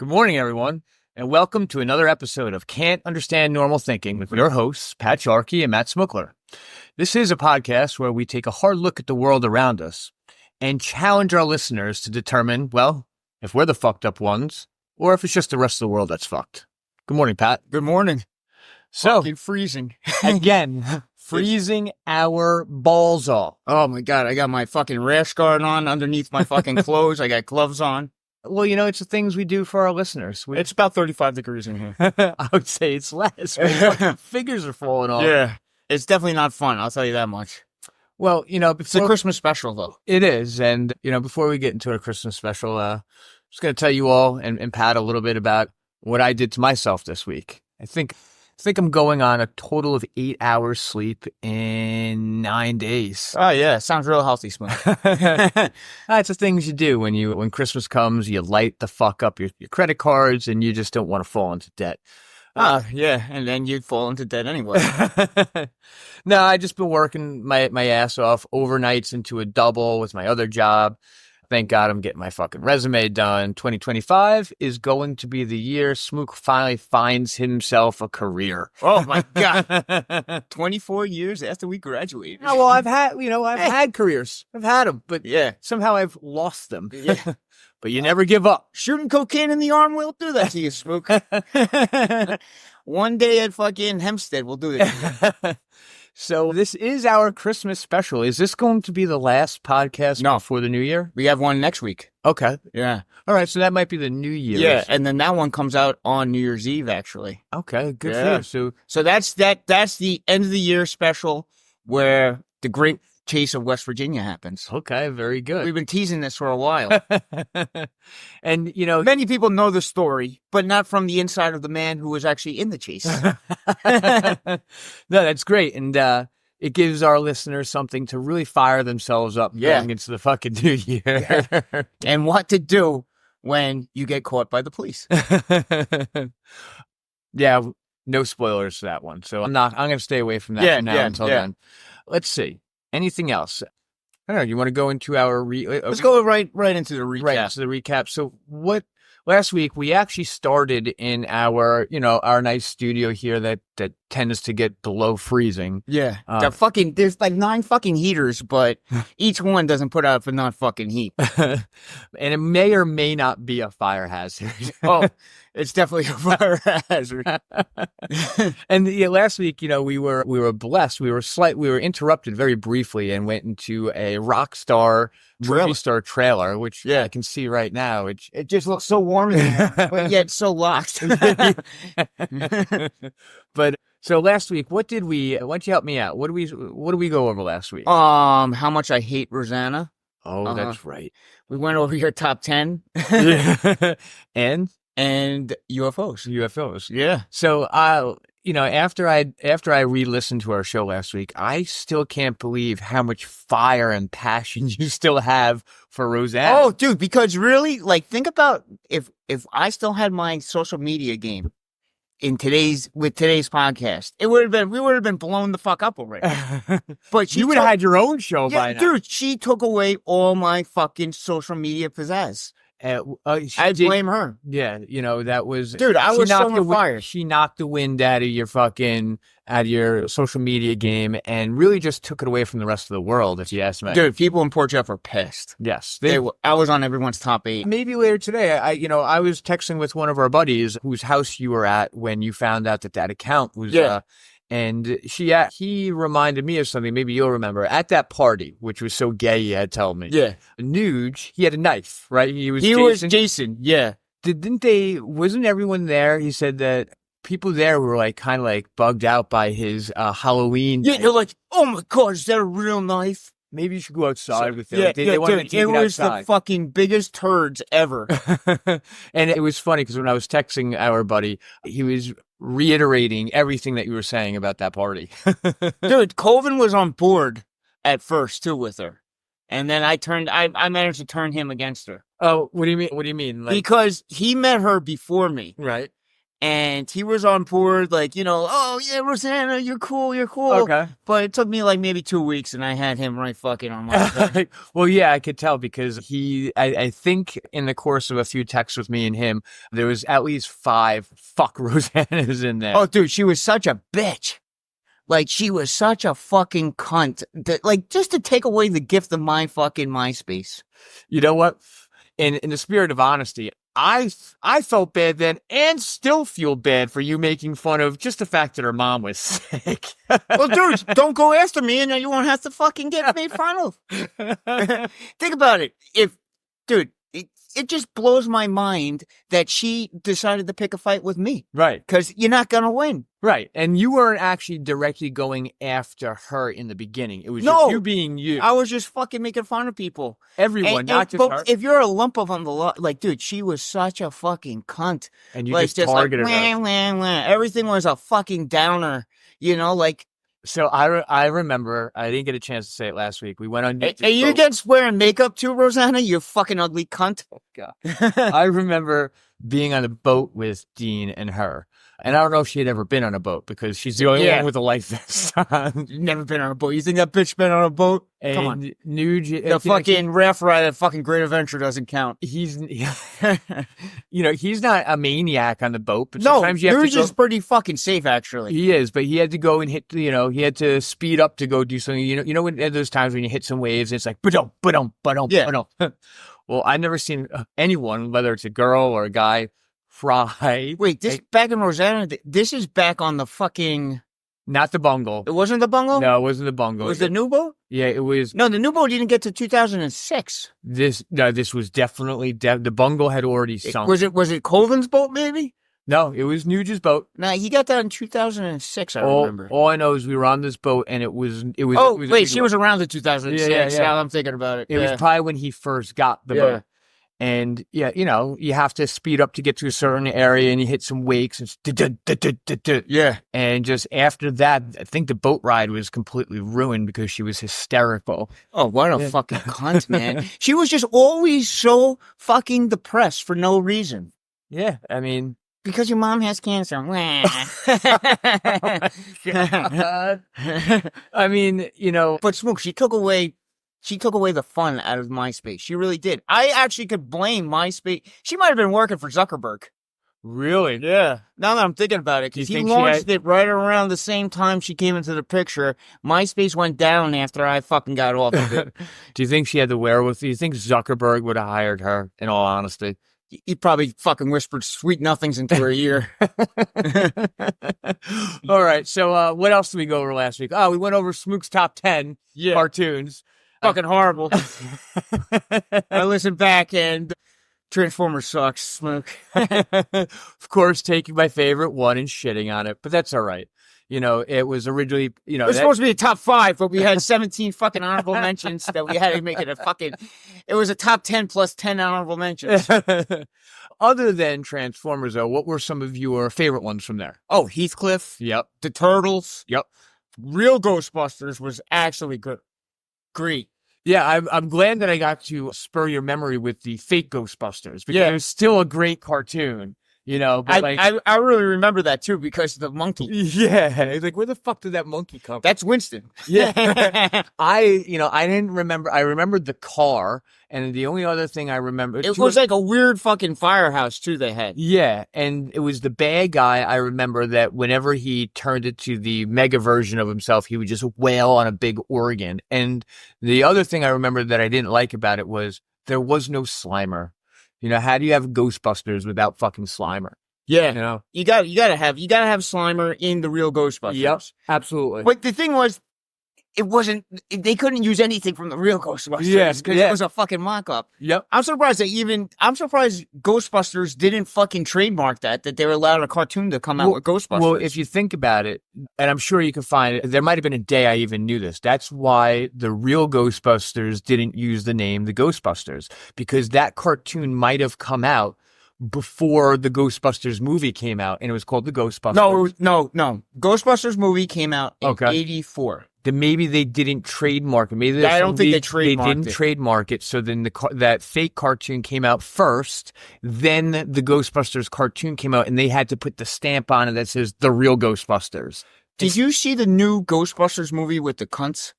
Good morning, everyone, and welcome to another episode of Can't Understand Normal Thinking with your hosts, Pat Charky and Matt Smuckler. This is a podcast where we take a hard look at the world around us and challenge our listeners to determine, well, if we're the fucked up ones or if it's just the rest of the world that's fucked. Good morning, Pat. Good morning. So, Fucking freezing. again, freezing our balls off. Oh my God, I got my fucking rash guard on underneath my fucking clothes. I got gloves on. Well, you know, it's the things we do for our listeners. It's about 35 degrees in here. I would say it's less. Figures are falling off. Yeah. It's definitely not fun, I'll tell you that much. Well, you know, It's a Christmas special, though. It is. And, you know, before we get into our Christmas special, I'm just going to tell you all and Pat a little bit about what I did to myself this week. I think I'm going on a total of 8 hours sleep in 9 days. Oh, yeah. Sounds real healthy, Smooth. It's the things you do when Christmas comes. You light the fuck up your credit cards and you just don't want to fall into debt. Yeah. And then you'd fall into debt anyway. No, I just been working my ass off overnights into a double with my other job. Thank God I'm getting my fucking resume done. 2025 is going to be the year Smook finally finds himself a career. Oh, my God. 24 years after we graduated. Oh, well, I've had careers. I've had them, but Yeah. somehow I've lost them. Yeah. But you never give up. Shooting cocaine in the arm will do that to you, Smook. One day at fucking Hempstead will do it. So this is our Christmas special. Is this going to be the last podcast before the new year? We have one next week. Okay. Yeah. All right. So that might be the New Year's. Yeah. And then that one comes out on New Year's Eve, actually. Okay. Good Yeah. for you. So that's the end of the year special where the Great Chase of West Virginia happens. Okay. Very good. We've been teasing this for a while. And, you know, Many people know the story, but not from the inside of the man who was actually in the chase. no, that's great. And it gives our listeners something to really fire themselves up going into the fucking new year. Yeah. And what to do when you get caught by the police. Yeah, no spoilers for that one. So I'm going to stay away from that from now until then. Let's see. Anything else? I don't know. You want to go into our Let's go right into the recap. Right into the recap. So last week we actually started in our nice studio here that tends to get below freezing. Yeah. There's like 9 fucking heaters, but each one doesn't put out enough fucking heat. And it may or may not be a fire hazard. Oh, it's definitely a fire hazard. And last week, we were blessed. We were interrupted very briefly and went into a Rockstar movie star trailer, which I can see right now. It just looks so warm in there, but yet so locked. But so last week, why don't you help me out? What do we go over last week? How much I hate Rosanna. Oh, that's right. We went over your top 10 and UFOs. Yeah. So, after I re-listened to our show last week, I still can't believe how much fire and passion you still have for Rosanna. Oh, dude, because really, like, think about if I still had my social media game with today's podcast, we would have been blown the fuck up already. But you would have had your own show by now. Dude, she took away all my fucking social media pizzazz. I blame her. Yeah, that was... Dude, I was so on fire. She knocked the wind out of your social media game and really just took it away from the rest of the world, if you ask me. Dude, people in Port Jeff are pissed. Yes. I was on everyone's top 8. Maybe later today, I was texting with one of our buddies whose house you were at when you found out that account was... And he reminded me of something, maybe you'll remember, at that party, which was so gay, he had told me. Yeah. Nuge, he had a knife, right? He was Jason, yeah. Wasn't everyone there? He said that people there were like kind of like bugged out by his Halloween. Yeah, they're like, oh my God, is that a real knife? Maybe you should go outside with them. Yeah, they wanted to take it was outside. the fucking biggest turds ever. And it was funny because when I was texting our buddy, he was reiterating everything that you were saying about that party. Dude, Colvin was on board at first too with her. And then I managed to turn him against her. Oh, what do you mean? What do you mean? Because he met her before me. Right. And he was on board, like, oh, yeah, Rosanna, you're cool. Okay. But it took me, like, maybe 2 weeks, and I had him right fucking on my head. Well, yeah, I could tell because I think in the course of a few texts with me and him, there was at least 5 fuck Rosannas in there. Oh, dude, she was such a bitch. Like, she was such a fucking cunt. That, like, just to take away the gift of my fucking MySpace. You know what? In the spirit of honesty, I felt bad then and still feel bad for you making fun of just the fact that her mom was sick. Well, dude, don't go after me and then you won't have to fucking get made fun of. Think about it. Dude, it just blows my mind that she decided to pick a fight with me. Right. Because you're not going to win. Right. And you weren't actually directly going after her in the beginning. It was just you being you. I was just fucking making fun of people. Everyone, not just her. If you're a lump of on the lot, like, dude, she was such a fucking cunt. And you like, just targeted her. Wah. Everything was a fucking downer. Like. So I remember, I didn't get a chance to say it last week. We went on. Are you against wearing makeup too, Rosanna? You fucking ugly cunt. Oh, God. I remember being on a boat with Dean and her. And I don't know if she had ever been on a boat because she's the only one with a life vest on. Never been on a boat. You think that bitch been on a boat? And come on. The fucking raft ride at fucking Great Adventure doesn't count. He's not a maniac on the boat, but sometimes you have to go. Is pretty fucking safe, actually. He is, but he had to go and hit, he had to speed up to go do something. When at those times when you hit some waves, it's like, ba-dum. Well, I've never seen anyone, whether it's a girl or a guy, fry. Wait, back in Rosanna, this is back on the fucking... Not the bungle. It wasn't the bungle? No, it wasn't the bungle. It was the new boat? Yeah, it was. No, the new boat didn't get to 2006. This was definitely, the bungle had already sunk. Was it Colvin's boat, maybe? No, it was Nuge's boat. Nah, he got that in 2006, I remember. All I know is we were on this boat and it was. Oh, wait, she was around in 2006. Yeah. Now I'm thinking about it. It was probably when he first got the boat. And you have to speed up to get to a certain area and you hit some wakes and yeah. And just after that, I think the boat ride was completely ruined because she was hysterical. Oh, what a fucking cunt, man. She was just always so fucking depressed for no reason. Yeah, I mean, because your mom has cancer. I mean, But Smook, she took away the fun out of MySpace. She really did. I actually could blame MySpace. She might have been working for Zuckerberg. Really? Yeah. Now that I'm thinking about it, because he launched it right around the same time she came into the picture. MySpace went down after I fucking got off of it. Do you think she had the wherewithal? Do you think Zuckerberg would have hired her, in all honesty? He probably fucking whispered sweet nothings into her ear. All right. So what else did we go over last week? Oh, we went over Smook's top 10 cartoons. Fucking horrible. I listened back and Transformers sucks, Smoke. Of course, taking my favorite one and shitting on it, but that's all right. It was originally, it was supposed to be a top 5, but we had 17 fucking honorable mentions that we had to make it it was a top 10 plus 10 honorable mentions. Other than Transformers, though, what were some of your favorite ones from there? Oh, Heathcliff. Yep. The Turtles. Yep. Real Ghostbusters was actually good. Great. Yeah, I'm glad that I got to spur your memory with the fake Ghostbusters because it was still a great cartoon, But I really remember that too because of the monkey. Yeah, it's like where the fuck did that monkey come from? That's Winston. Yeah, I didn't remember. I remembered the car, and the only other thing I remember it was like a weird fucking firehouse too. They had and it was the bad guy. I remember that whenever he turned it to the mega version of himself, he would just wail on a big organ. And the other thing I remember that I didn't like about it was there was no Slimer. How do you have Ghostbusters without fucking Slimer? Yeah. You gotta have Slimer in the real Ghostbusters. Yep, absolutely. But the thing was, they couldn't use anything from the real Ghostbusters because it was a fucking mock-up. Yep. I'm surprised Ghostbusters didn't fucking trademark that they were allowed a cartoon to come out with Ghostbusters. Well, if you think about it, and I'm sure you can find it, there might have been a day I even knew this. That's why the real Ghostbusters didn't use the name the Ghostbusters, because that cartoon might have come out before the Ghostbusters movie came out, and it was called the Ghostbusters. No. Ghostbusters movie came out in 1984. then maybe they didn't trademark it. Maybe I don't think they trademarked They didn't trademark it. So then that fake cartoon came out first. Then the Ghostbusters cartoon came out, and they had to put the stamp on it that says the real Ghostbusters. Did you see the new Ghostbusters movie with the cunts?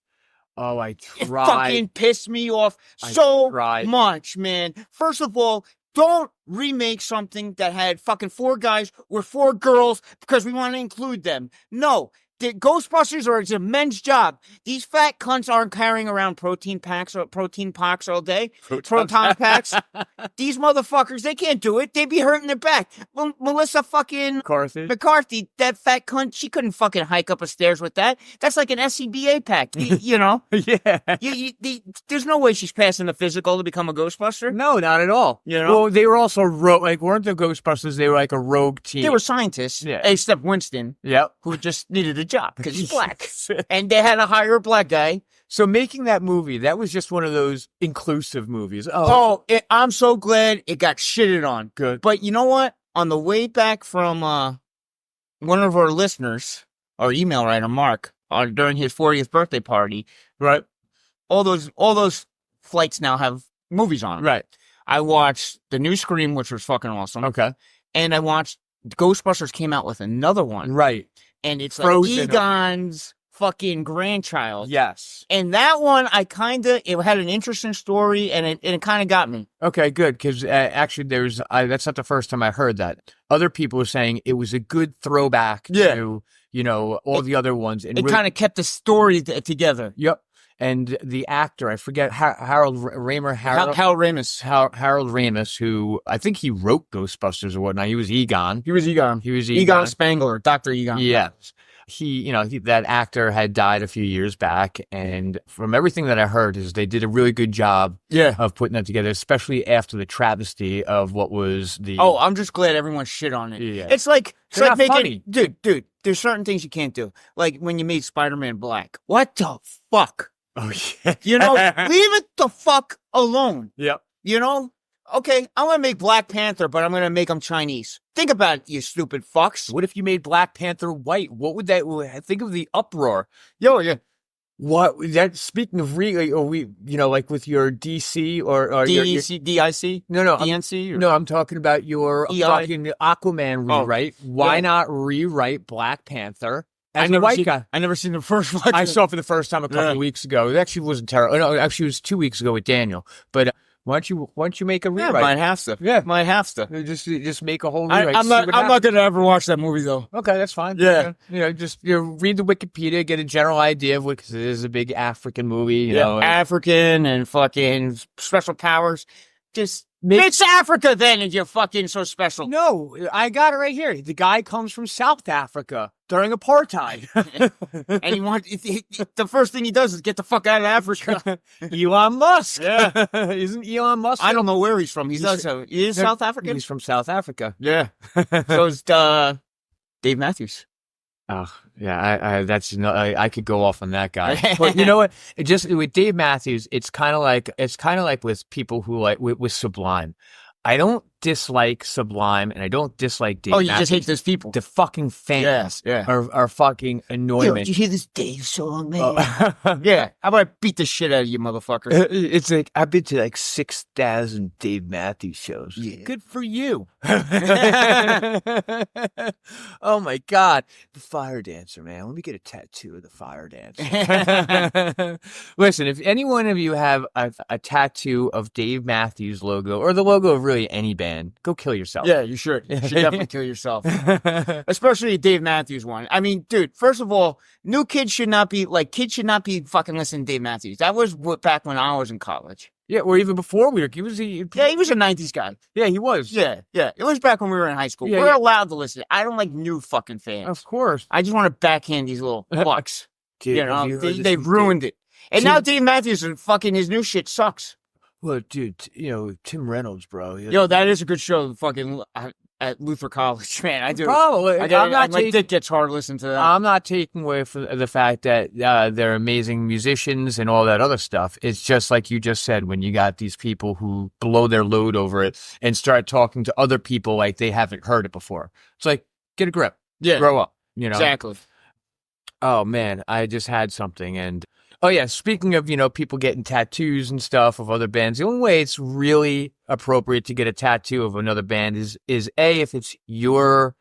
Oh, I tried. It fucking pissed me off so much, man. First of all, don't remake something that had fucking 4 guys or 4 girls because we want to include them. No. The Ghostbusters are it's a men's job. These fat cunts aren't carrying around protein packs all day. Proton packs. These motherfuckers, they can't do it. They'd be hurting their back. Well, Melissa fucking McCarthy, that fat cunt, she couldn't fucking hike up a stairs with that. That's like an SCBA pack, you know? Yeah. There's no way she's passing the physical to become a Ghostbuster. No, not at all. You know? Well, they were also weren't the Ghostbusters? They were like a rogue team. They were scientists, except Winston, who just needed a job because he's black. And they had to hire a black guy. So making that movie, that was just one of those inclusive movies. I'm so glad it got shitted on. Good. But you know what? On the way back from one of our listeners, our email writer, Mark, during his 40th birthday party, right? All those flights now have movies on them. Right. I watched the new Scream, which was fucking awesome. Okay. And I watched Ghostbusters came out with another one. Right. And it's Frozen. like Egon's fucking grandchild. Yes. And that one, it had an interesting story, and it kind of got me. Okay, good. Because actually, that's not the first time I heard that. Other people were saying it was a good throwback to, all the other ones. And it kind of kept the story together. Yep. And the actor, I forget, Harold Ramis, who I think he wrote Ghostbusters or whatnot. He was Egon. Egon Spangler, Dr. Egon. Yes. That actor had died a few years back. And from everything that I heard is they did a really good job of putting that together, especially after the travesty of what was the... Oh, I'm just glad everyone shit on it. Yeah. It's like making... funny. Dude, there's certain things you can't do. Like when you made Spider-Man black. What the fuck? Oh, yeah. Leave it the fuck alone. Yep. Okay, I'm going to make Black Panther, but I'm going to make him Chinese. Think about it, you stupid fucks. What if you made Black Panther white? What would that... Think of the uproar. Yeah. What that? Speaking of like with your DC or DEC, DIC? No, DNC? No, I'm talking about your EI? fucking Aquaman rewrite. Why not rewrite Black Panther as a white guy? I never seen the first one. I saw it for the first time a couple of weeks ago. It actually wasn't terrible. No, actually, it was 2 weeks ago with Daniel. But why don't you make a rewrite? Might have to. Yeah, might have to. Just make a whole rewrite. I'm not gonna ever watch that movie though. Okay, that's fine. Yeah, just read the Wikipedia, get a general idea of what, because it is a big African movie. You know, African and fucking special powers. It's Africa then, and you're fucking so special. No, I got it right here. The guy comes from South Africa during apartheid. And the first thing he does is get the fuck out of Africa. Elon Musk. Yeah. Isn't Elon Musk? I don't know where he's from. He is South African? He's from South Africa. Yeah. So is Dave Matthews. Oh, yeah, I could go off on that guy. But you know what? With Dave Matthews, it's kind of like with people who with Sublime. I don't dislike Sublime and I don't dislike Dave Matthews. You just hate those people. The fucking fans are fucking annoying me. Did you hear this Dave song, man? Yeah. How about I beat the shit out of you, motherfucker? It's like, I've been to 6,000 Dave Matthews shows. Yeah. Good for you. Oh my God. The fire dancer, man. Let me get a tattoo of the fire dancer. Listen, if any one of you have a tattoo of Dave Matthews logo or the logo of really any band, go kill yourself. Yeah, you should. You should definitely kill yourself. Especially a Dave Matthews one. I mean, dude, first of all, kids should not be fucking listening to Dave Matthews. That was back when I was in college. Yeah, or even before he was a 90s guy. Yeah, he was. Yeah. It was back when we were in high school. We're allowed to listen. I don't like new fucking fans. Of course. I just want to backhand these little fucks. Dude, they've ruined it. And now Dave Matthews and fucking his new shit sucks. Well, dude, Tim Reynolds, bro. That is a good show. Fucking at Luther College, man. I do. Probably. My dick gets hard to listen to that. I'm not taking away from the fact that they're amazing musicians and all that other stuff. It's just like you just said, when you got these people who blow their load over it and start talking to other people like they haven't heard it before. It's like, get a grip. Yeah. Grow up. Exactly. Oh man, I just had something. And oh yeah, speaking of, people getting tattoos and stuff of other bands, the only way it's really appropriate to get a tattoo of another band is A, if it's your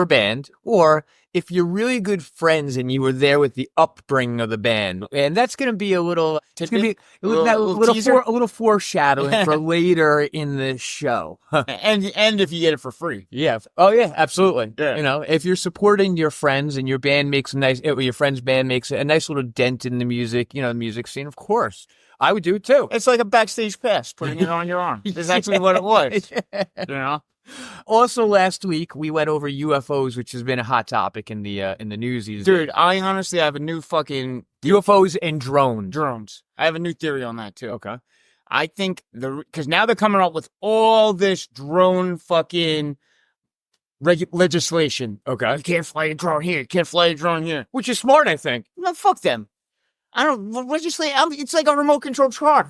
band, or if you're really good friends and you were there with the upbringing of the band. And that's going to be it's going to be a little foreshadowing for later in the show. and if you get it for free. Yeah. Oh yeah, absolutely. Yeah. If you're supporting your friends and your friend's band makes a nice little dent in the music, the music scene, of course. I would do it too. It's like a backstage pass, putting it on your arm. That's actually what it was. Also, last week we went over UFOs, which has been a hot topic in the news these days. Dude, I honestly have a new fucking UFOs and drones. I have a new theory on that too. Okay. I think because now they're coming up with all this drone fucking legislation. Okay. You can't fly a drone here. You can't fly a drone here. Which is smart, I think. No, fuck them. I don't legislate. It's like a remote control car.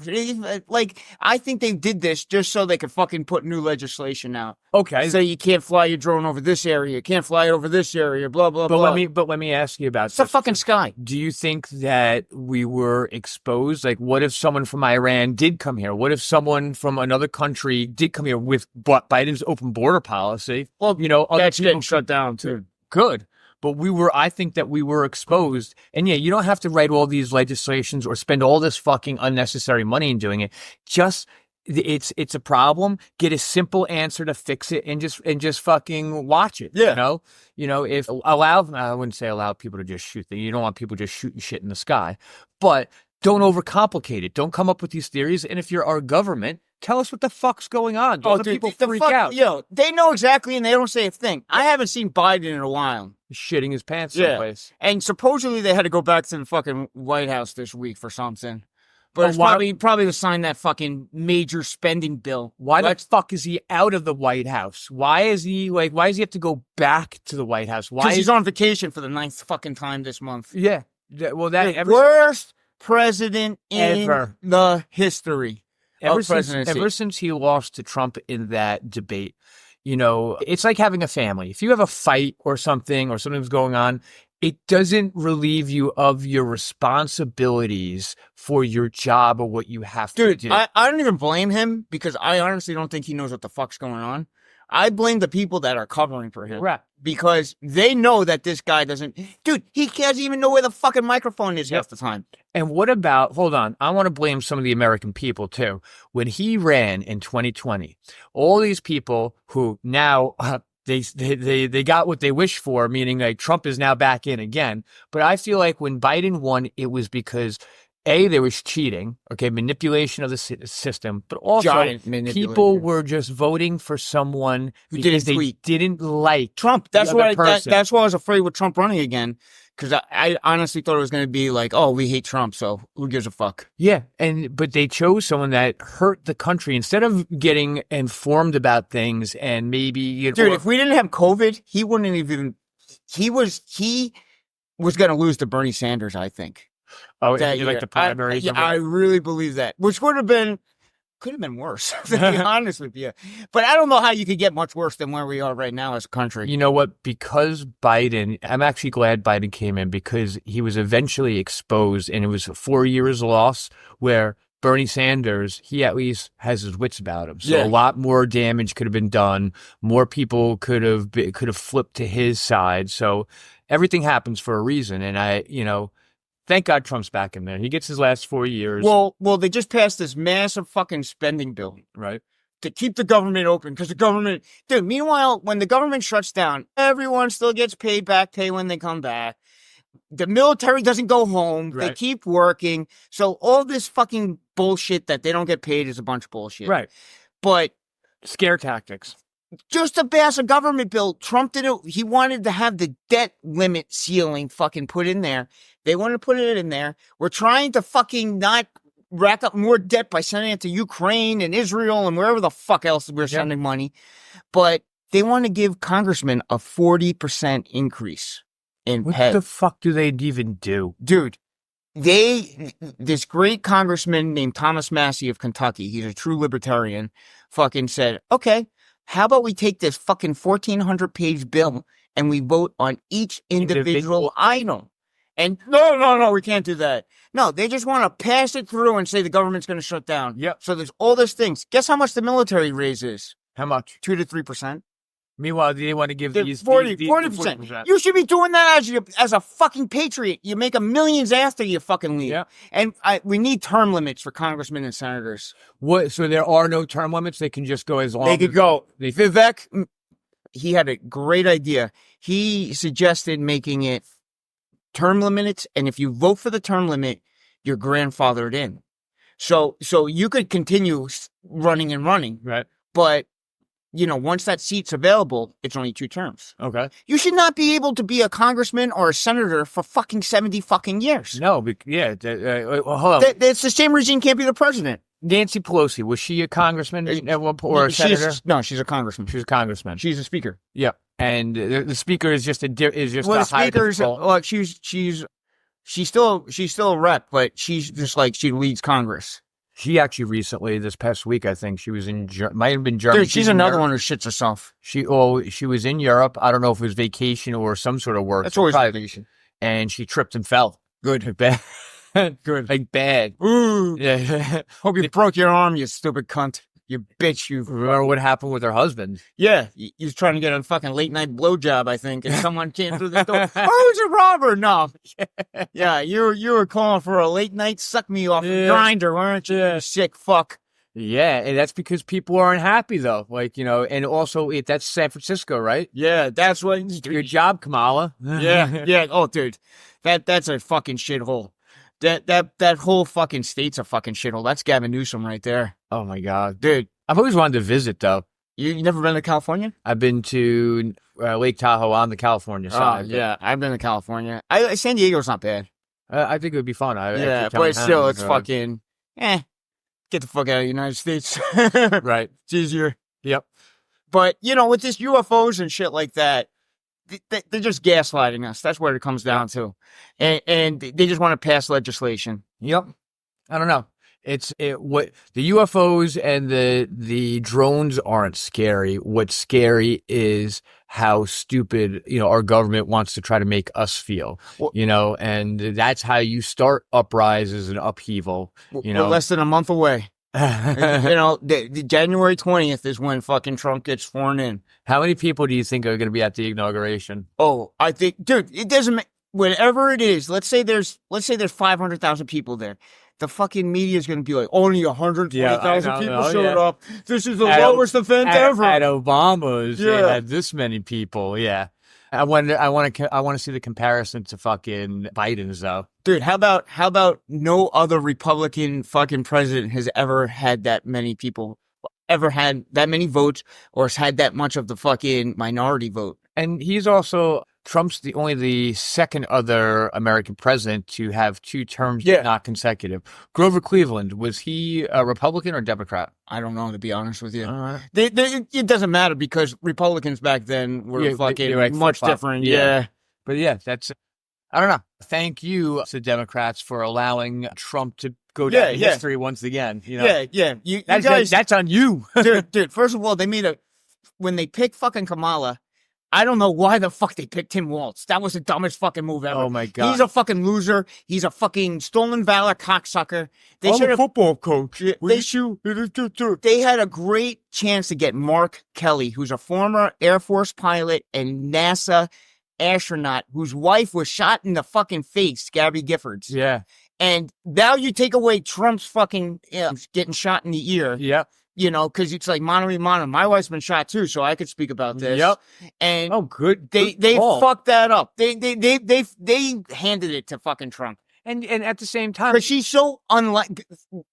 Like, I think they did this just so they could fucking put new legislation out. Okay. So you can't fly your drone over this area. You can't fly it over this area. Blah blah blah. Let me ask you about it's the fucking sky. Do you think that we were exposed? Like, what if someone from Iran did come here? What if someone from another country did come here with Biden's open border policy? Well, that's getting shut down too. Good. But I think that we were exposed. And yeah, you don't have to write all these legislations or spend all this fucking unnecessary money in doing it. Just, it's a problem. Get a simple answer to fix it and just fucking watch it. Yeah. If I wouldn't say allow people to just shoot. You don't want people just shooting shit in the sky. But don't overcomplicate it. Don't come up with these theories. And if you're our government, tell us what the fuck's going on. Don't people freak out. They know exactly and they don't say a thing. I haven't seen Biden in a while. Shitting his pants someplace. And supposedly they had to go back to the fucking White House this week for something. But it's probably to sign that fucking major spending bill. Why the fuck is he out of the White Why does he have to go back to the White House? Because he's on vacation for the 9th fucking time this month. Yeah. Well, the worst president in the history. Ever since he lost to Trump in that debate, it's like having a family. If you have a fight or something's going on, it doesn't relieve you of your responsibilities for your job or what you have to do. I don't even blame him because I honestly don't think he knows what the fuck's going on. I blame the people that are covering for him. Right. Because they know that this guy doesn't... Dude, he doesn't even know where the fucking microphone is half the time. And what about... Hold on. I want to blame some of the American people, too. When he ran in 2020, all these people who now... They got what they wished for, meaning like Trump is now back in again. But I feel like when Biden won, it was because... A, there was cheating, manipulation of the system, but also people were just voting for someone who didn't like Trump. That's why I was afraid with Trump running again, because I honestly thought it was going to be like, oh, we hate Trump, so who gives a fuck? Yeah, but they chose someone that hurt the country instead of getting informed about things and maybe if we didn't have COVID, he wouldn't even. He was going to lose to Bernie Sanders, I think. Oh, you like the primaries? I really believe that, which could have been worse, to be honest with you. But I don't know how you could get much worse than where we are right now as a country. You know what? Because I'm actually glad Biden came in because he was eventually exposed and it was a 4 years loss where Bernie Sanders, he at least has his wits about him. So a lot more damage could have been done. More people could have flipped to his side. So everything happens for a reason. And thank God Trump's back in there. He gets his last 4 years. Well, they just passed this massive fucking spending bill, right? To keep the government open because the government, dude. Meanwhile, when the government shuts down, everyone still gets back pay when they come back. The military doesn't go home. Right. They keep working. So all this fucking bullshit that they don't get paid is a bunch of bullshit. Right. But scare tactics. Just to pass a government bill, Trump didn't. He wanted to have the debt limit ceiling fucking put in there. They want to put it in there. We're trying to fucking not rack up more debt by sending it to Ukraine and Israel and wherever the fuck else we're sending money. But they want to give congressmen a 40% increase in pay. What the fuck do they even do? Dude, this great congressman named Thomas Massey of Kentucky, he's a true libertarian, fucking said, okay, how about we take this fucking 1,400-page bill and we vote on each individual item? And no, we can't do that. No, they just want to pass it through and say the government's going to shut down. Yep. So there's all these things. Guess how much the military raises? How much? 2 to 3%. Meanwhile, they want to give these 40%. You should be doing that as a fucking patriot. You make millions after you fucking leave. Yeah. And we need term limits for congressmen and senators. What? So there are no term limits? They can just go as long They could as go. Vivek, he had a great idea. He suggested making it term limits, and if you vote for the term limit, you're grandfathered in. So you could continue running, right? But once that seat's available, it's only 2 terms. Okay. You should not be able to be a congressman or a senator for fucking 70 fucking years. No, hold on. It's the same regime can't be the president. Nancy Pelosi, was she a congressman or a senator? No, she's a congressman. She was a congressman. She's a speaker. Yeah, and the speaker is just the speaker's like she's still a rep, but she's just like she leads Congress. She actually recently, this past week, I think she was might have been Germany. Dude, she's another one who shits herself. She was in Europe. I don't know if it was vacation or some sort of work. That's always vacation. And she tripped and fell. Good. Bad. Good. Like bad. Ooh. Yeah. Hope you broke your arm, you stupid cunt. You bitch, you. Remember what happened with her husband? Yeah. He was trying to get a fucking late night blowjob, I think, and someone came through the door. Oh, it's a robber. No. Yeah, you were calling for a late night suck me off grinder, weren't you? You sick fuck. Yeah, and that's because people aren't happy, though. Like, and also that's San Francisco, right? Yeah, that's what. Your job, Kamala. Yeah. Oh, dude. That's a fucking shithole. That whole fucking state's a fucking shithole. That's Gavin Newsom right there. Oh my God, dude! I've always wanted to visit though. You never been to California? I've been to Lake Tahoe on the California side. Yeah, I've been to California. San Diego's not bad. I think it would be fun. But still, it's fucking get the fuck out of the United States. Right, it's easier. Yep. But with this UFOs and shit like that, they're just gaslighting us. That's what it comes down to, and they just want to pass legislation. Yep. I don't know. What the UFOs and the drones aren't scary. What's scary is how stupid our government wants to try to make us feel. And that's how you start uprisings and upheaval. We're less than a month away. The January 20th is when fucking Trump gets sworn in. How many people do you think are going to be at the inauguration? Oh, I think, dude, it doesn't. Whatever it is, let's say there's 500,000 people there. The fucking media is going to be like, only 120,000 people showed up. This is the lowest event ever. At Obama's, they had this many people. Yeah. I want to see the comparison to fucking Biden's though. Dude, how about no other Republican fucking president has ever had that many people, ever had that many votes, or has had that much of the fucking minority vote? And Trump's only the second other American president to have 2 terms not consecutive. Grover Cleveland, was he a Republican or Democrat? I don't know, to be honest with you. It doesn't matter because Republicans back then were fucking like much different. Yeah. But yeah, I don't know. Thank you to Democrats for allowing Trump to go down in history once again. Yeah. You guys, that's on you. dude, first of all, when they picked fucking Kamala, I don't know why the fuck they picked Tim Walz. That was the dumbest fucking move ever. Oh my God. He's a fucking loser. He's a fucking stolen valor cocksucker. I'm a football coach. They had a great chance to get Mark Kelly, who's a former Air Force pilot and NASA astronaut whose wife was shot in the fucking face, Gabby Giffords. Yeah. And now you take away Trump's fucking getting shot in the ear. Yeah. Because it's like mano a mano. My wife's been shot too, so I could speak about this. Yep. And good. They fucked that up. They handed it to fucking Trump. And at the same time, because she's so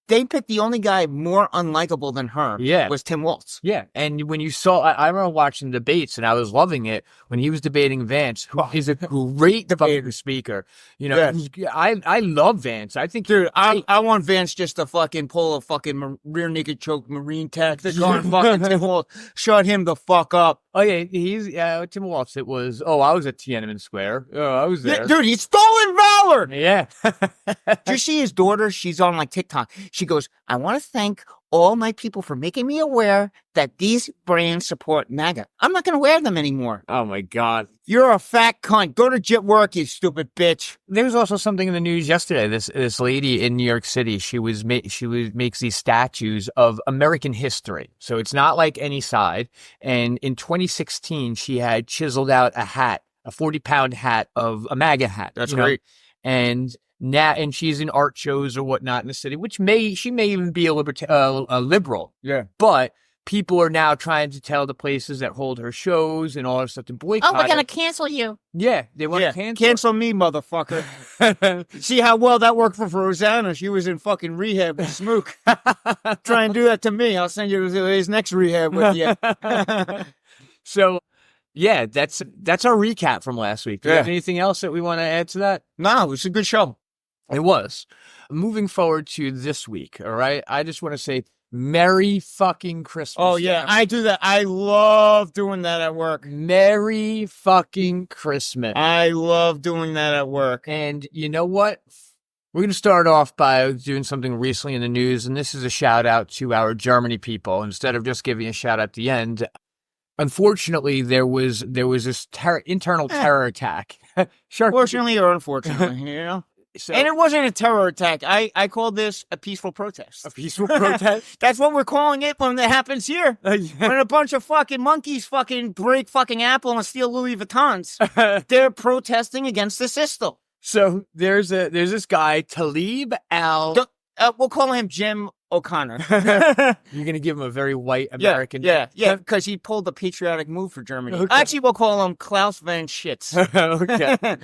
they picked the only guy more unlikable than her. Yeah. Was Tim Walz. Yeah. And when you saw, I remember watching debates and I was loving it when he was debating Vance, who is a great debater speaker. I love Vance. I think, dude, I want Vance just to fucking pull a fucking rear naked choke Marine tactic on fucking Tim Walz. Shut him the fuck up. Oh yeah, he's Tim Walz. It was. Oh, I was at Tiananmen Square. Oh, I was there. Yeah, dude, he's stolen valor. Yeah. Do you see his daughter? She's on like TikTok. She goes, I want to thank all my people for making me aware that these brands support MAGA. I'm not going to wear them anymore. Oh my God. You're a fat cunt. Go to work, you stupid bitch. There was also something in the news yesterday. This lady in New York City, she makes these statues of American history. So it's not like any side. And in 2016, she had chiseled out a hat, a 40-pound hat of a MAGA hat. That's great. And she's in art shows or whatnot in the city, which she may even be a liberal. Yeah. But people are now trying to tell the places that hold her shows and all that stuff to boycott. Oh, we're going to cancel you. Yeah, they want to cancel. Cancel me, motherfucker. See how well that worked for Rosanna. She was in fucking rehab with Smook. Try and do that to me. I'll send you to his next rehab with you. So, yeah, that's our recap from last week. Do you have anything else that we want to add to that? No, it was a good show. It was. Moving forward to this week, all right? I just want to say Merry fucking Christmas. Oh, yeah, I do that. I love doing that at work. Merry fucking Christmas. I love doing that at work. And you know what? We're going to start off by doing something recently in the news, and this is a shout out to our Germany people. Instead of just giving a shout at the end, unfortunately, there was this internal terror attack. Fortunately or unfortunately, you know? So, and it wasn't a terror attack. I called this a peaceful protest. A peaceful protest? That's what we're calling it when it happens here. When a bunch of fucking monkeys fucking break fucking Apple and steal Louis Vuittons, they're protesting against the system. So there's this guy, Talib Al... we'll call him Jim O'Connor. You're going to give him a very white American... Yeah, because he pulled the patriotic move for Germany. Okay. Actually, we'll call him Klaus Van Schitz. Okay.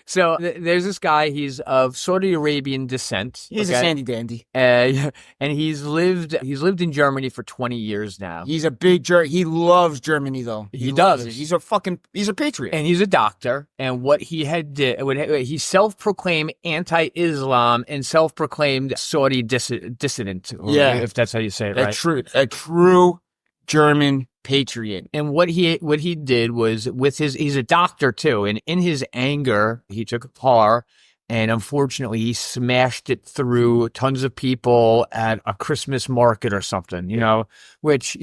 So there's this guy, he's of Saudi Arabian descent. He's a sandy dandy. And he's lived in Germany for 20 years now. He's a big jerk. He loves Germany, though. He does. He's a patriot. And he's a doctor. And what he he's self-proclaimed anti-Islam and self-proclaimed Saudi dissident. Yeah. If that's how you say it, right? A true German patriot. And what he did was he's a doctor too. And in his anger, he took a car and unfortunately he smashed it through tons of people at a Christmas market or something, which,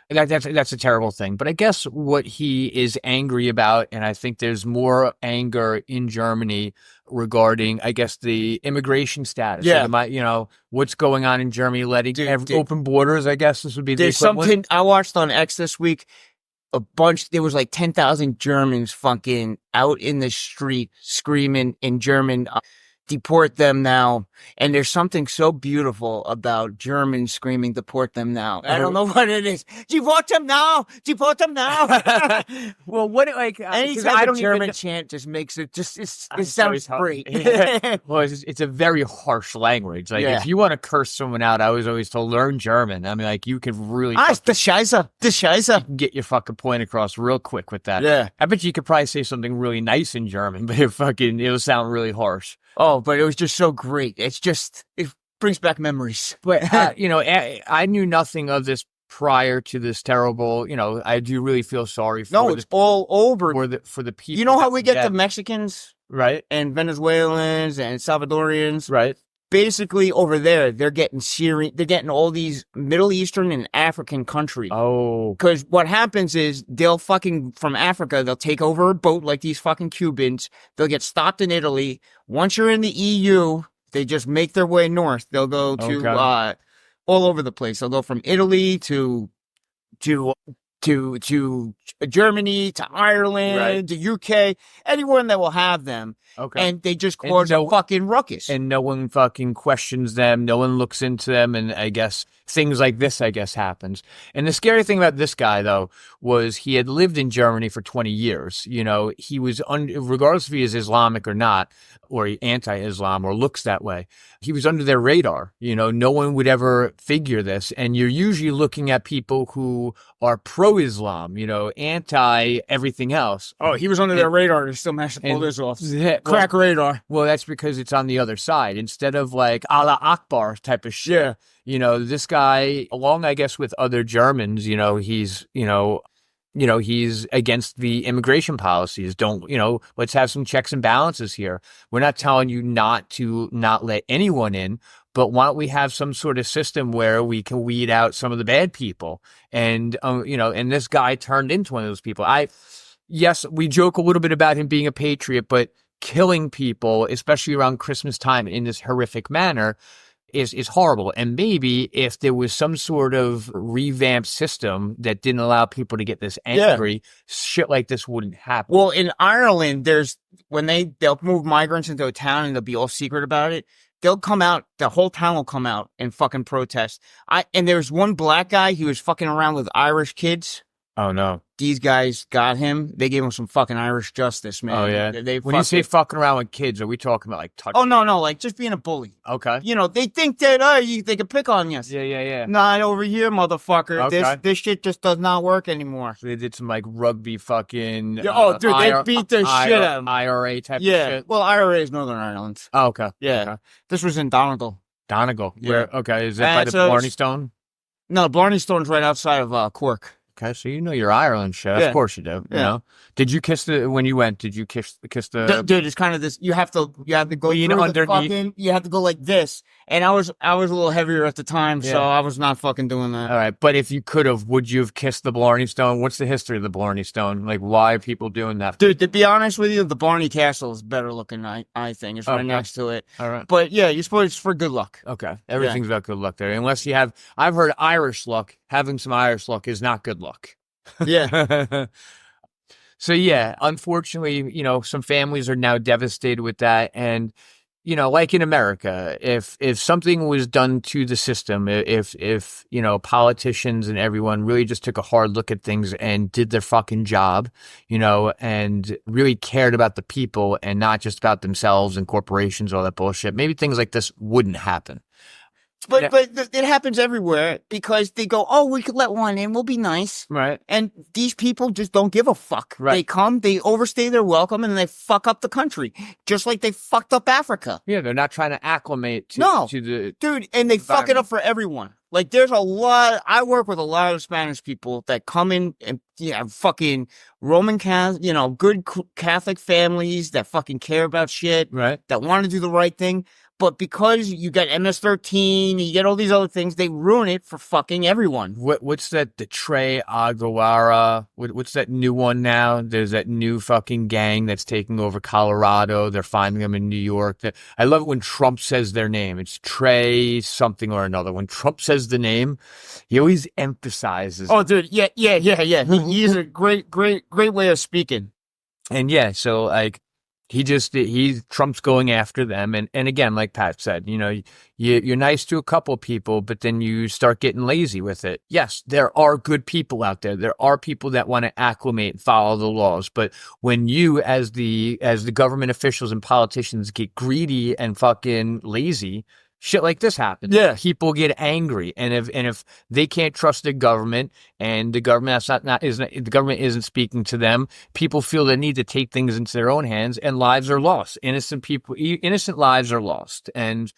that's a terrible thing. But I guess what he is angry about, and I think there's more anger in Germany regarding, I guess, the immigration status. Yeah. What's going on in Germany, letting open borders, I guess this would be the equivalent. Something I watched on X this week. There was like 10,000 Germans fucking out in the street screaming in German, deport them now. And there's something so beautiful about Germans screaming, deport them now. I don't know what it is. Deport them now! Deport them now! Well, what, like, any type of German chant just makes it it sounds great. Well, it's a very harsh language. Like, if you want to curse someone out, I was always told, learn German. I mean, like, you can really... the Scheiße. Get your fucking point across real quick with that. Yeah. I bet you could probably say something really nice in German, but it'll sound really harsh. Oh, but it was just so great. It brings back memories. But, I knew nothing of this prior to this terrible, I do really feel sorry for it's all over. For the people. You know how we get the Mexicans? Right. And Venezuelans and Salvadorians? Right. Basically, over there, they're getting Syrian, they're getting all these Middle Eastern and African countries. Oh. Because what happens is from Africa, they'll take over a boat like these fucking Cubans. They'll get stopped in Italy. Once you're in the EU, they just make their way north. They'll go to all over the place. They'll go from Italy to Germany, to Ireland, to UK, anyone that will have them. Okay. And they just cause a fucking ruckus. And no one fucking questions them. No one looks into them. And I guess things like this, happens. And the scary thing about this guy, though, was he had lived in Germany for 20 years. He was, regardless if he is Islamic or not, or anti-Islam or looks that way, he was under their radar. No one would ever figure this. And you're usually looking at people who are pro-Islam, anti-everything else. Oh, he was under their radar. They still mashed the boulders off. Crack radar. Well, that's because it's on the other side. Instead of like Allah Akbar type of shit, this guy, along, I guess, with other Germans, he's, he's against the immigration policies. Don't, let's have some checks and balances here. We're not telling you not let anyone in, but why don't we have some sort of system where we can weed out some of the bad people? And, and this guy turned into one of those people. Yes, we joke a little bit about him being a patriot, but killing people, especially around Christmas time in this horrific manner, is horrible. And maybe if there was some sort of revamped system that didn't allow people to get this angry, shit like this wouldn't happen. Well, in Ireland, they'll move migrants into a town and they'll be all secret about it. They'll come out, the whole town will come out and fucking protest. And there's one black guy who was fucking around with Irish kids. Oh no. These guys got him. They gave him some fucking Irish justice, man. Oh yeah. When you say fucking around with kids, are we talking about like touching? Oh no, like just being a bully. Okay. They think that they can pick on you. Yeah. Not over here, motherfucker. Okay. This shit just does not work anymore. So they did some like rugby fucking. Dude, they beat the shit out of them. IRA type of shit. Well, IRA is Northern Ireland. Oh, okay. Yeah. Okay. This was in Donegal. Donegal. Yeah. Where? Okay. Is that by the Blarney Stone? No, Blarney Stone's right outside of Cork. Okay, so your Ireland shit. Yeah. Of course you do. You know. Did you kiss when you went? Did you kiss the? Dude, it's kind of this. You have to go underneath. You have to go like this. And I was a little heavier at the time, so I was not fucking doing that. All right, but if you could have, would you have kissed the Blarney Stone? What's the history of the Blarney Stone? Like, why are people doing that? Dude, to be honest with you, the Blarney Castle is better looking. I think it's right next to it. All right, but yeah, you're supposed it's for good luck. Okay, everything's about good luck there, unless you have. I've heard Irish luck. Having some Irish luck is not good luck. Yeah. So yeah, unfortunately, some families are now devastated with that. And, like in America, if something was done to the system, if politicians and everyone really just took a hard look at things and did their fucking job, and really cared about the people and not just about themselves and corporations, all that bullshit, maybe things like this wouldn't happen. But it happens everywhere because they go, oh, we could let one in. We'll be nice. Right. And these people just don't give a fuck. Right. They come, they overstay their welcome, and they fuck up the country. Just like they fucked up Africa. Yeah, they're not trying to acclimate to the... Dude, and they fuck it up for everyone. Like, there's a lot... I work with a lot of Spanish people that come in and, fucking Roman Catholic, good Catholic families that fucking care about shit. Right. That want to do the right thing. But because you got MS-13, you get all these other things, they ruin it for fucking everyone. What's that? The Trey Aguara? What's that new one now? There's that new fucking gang that's taking over Colorado. They're finding them in New York. I love it when Trump says their name. It's Trey something or another. When Trump says the name, he always emphasizes. Oh, dude, yeah. He's a great way of speaking. And yeah, so like. Trump's going after them. And again, like Pat said, you're nice to a couple people, but then you start getting lazy with it. Yes, there are good people out there. There are people that want to acclimate and follow the laws. But when you, as the government officials and politicians, get greedy and fucking lazy, shit like this happens. Yeah. People get angry. And if they can't trust the government and the government the government isn't speaking to them, people feel the need to take things into their own hands and lives are lost. Innocent lives are lost. And,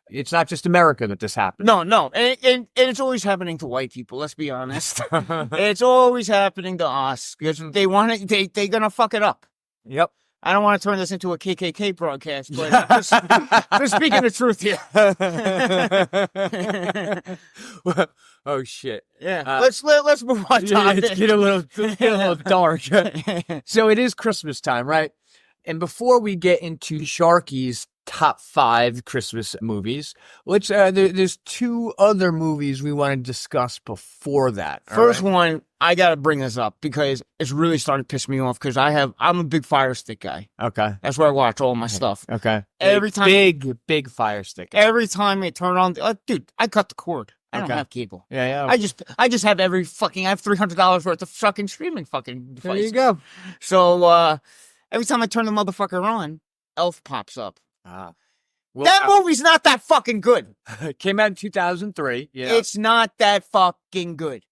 it's not just America that this happens. No. And it's always happening to white people, let's be honest. It's always happening to us because they're going to fuck it up. Yep. I don't want to turn this into a KKK broadcast, but just speaking the truth here. Oh shit! Yeah, let's move on. Let's get a little dark. So it is Christmas time, right? And before we get into Charky's top 5 Christmas movies, there's 2 other movies we want to discuss before that. First one, I gotta bring this up because it's really starting to piss me off because I'm a big Fire Stick guy. Okay. That's where I watch all my stuff. Okay. Every time. Big Fire Stick. Every time they turn on, dude, I cut the cord. I don't have cable. Yeah. I just have I have $300 worth of fucking streaming fucking devices. There you go. So, every time I turn the motherfucker on, Elf pops up. Well, that movie's not that fucking good. It came out in 2003. Yeah. It's not that fucking good.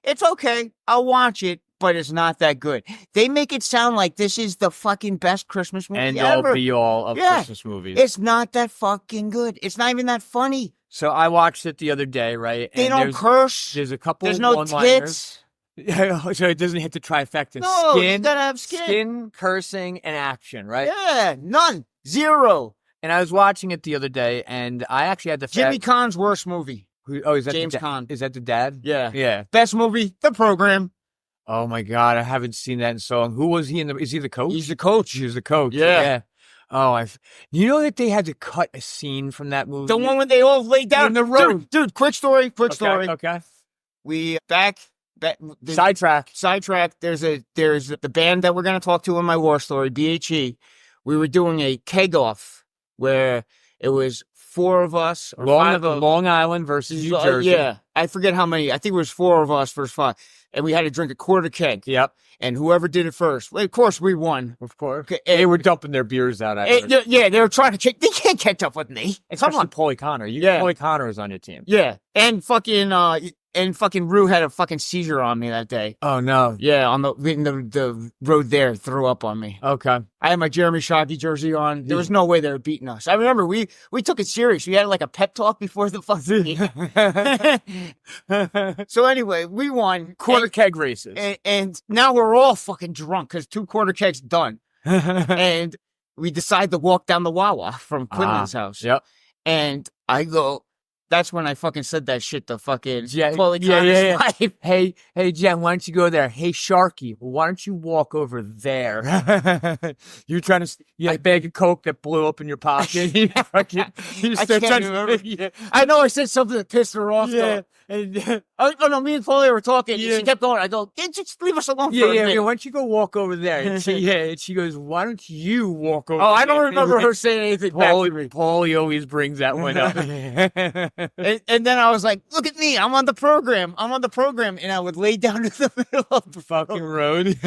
It's okay. I'll watch it, but it's not that good. They make it sound like this is the fucking best Christmas movie and ever. all be all of Christmas movies. It's not that fucking good. It's not even that funny. So I watched it the other day, right? They don't curse. There's a couple There's no one-liners. tits. Yeah, so it doesn't hit the trifecta. No, you Skin, gotta have skin. cursing, and action, right? Yeah, none. Zero. And I was watching it the other day, and I actually had the Jimmy Caan's worst movie. is that James Caan. Is that the dad? Yeah. Yeah. Best movie, The Program. Oh my God, I haven't seen that in so long. Who was he in the? Is he the coach? He's the coach. He was the coach. Yeah. Oh, you know that they had to cut a scene from that movie? The one when they all laid down in the road. Dude, quick story. Okay. We Sidetrack. There's the band that we're gonna talk to in my war story, BHE. We were doing a keg off where it was 4 of us, or 5 of us. Long Island versus New Jersey. Yeah, I forget how many. I think it was 4 of us versus 5, and we had to drink a quarter keg. Yep. And whoever did it first, well, of course, we won. Of course. Okay, They were dumping their beers out. Yeah, they were trying to check. They can't catch up with me. Come on, Paulie Connor. Paulie Connor is on your team. Yeah, and fucking Rue had a fucking seizure on me that day. Oh no. Yeah, on the road there, threw up on me. Okay. I had my Jeremy Charky jersey on. There was no way they were beating us. I remember we took it serious. We had like a pep talk before the fucking game. So anyway, we won Quarter keg races. and now we're all fucking drunk because 2 quarter kegs done. And we decide to walk down the Wawa from Quinlan's house. Yep. And I go. That's when I fucking said that shit to fucking Paulie Connor's wife. Hey, Jen, why don't you go there? Hey, Charky, why don't you walk over there? You're trying to, a bag of Coke that blew up in your pocket. I can't remember. I know I said something that pissed her off. Yeah. Oh, no, me and Paulie were talking. And she kept going. I go, just leave us alone for a minute. Why don't you go walk over there? And she goes, why don't you walk over there? Oh, I don't remember her saying anything back to me. Paulie always brings that one up. and then I was like, look at me. I'm on the program. And I would lay down in the middle of the fucking road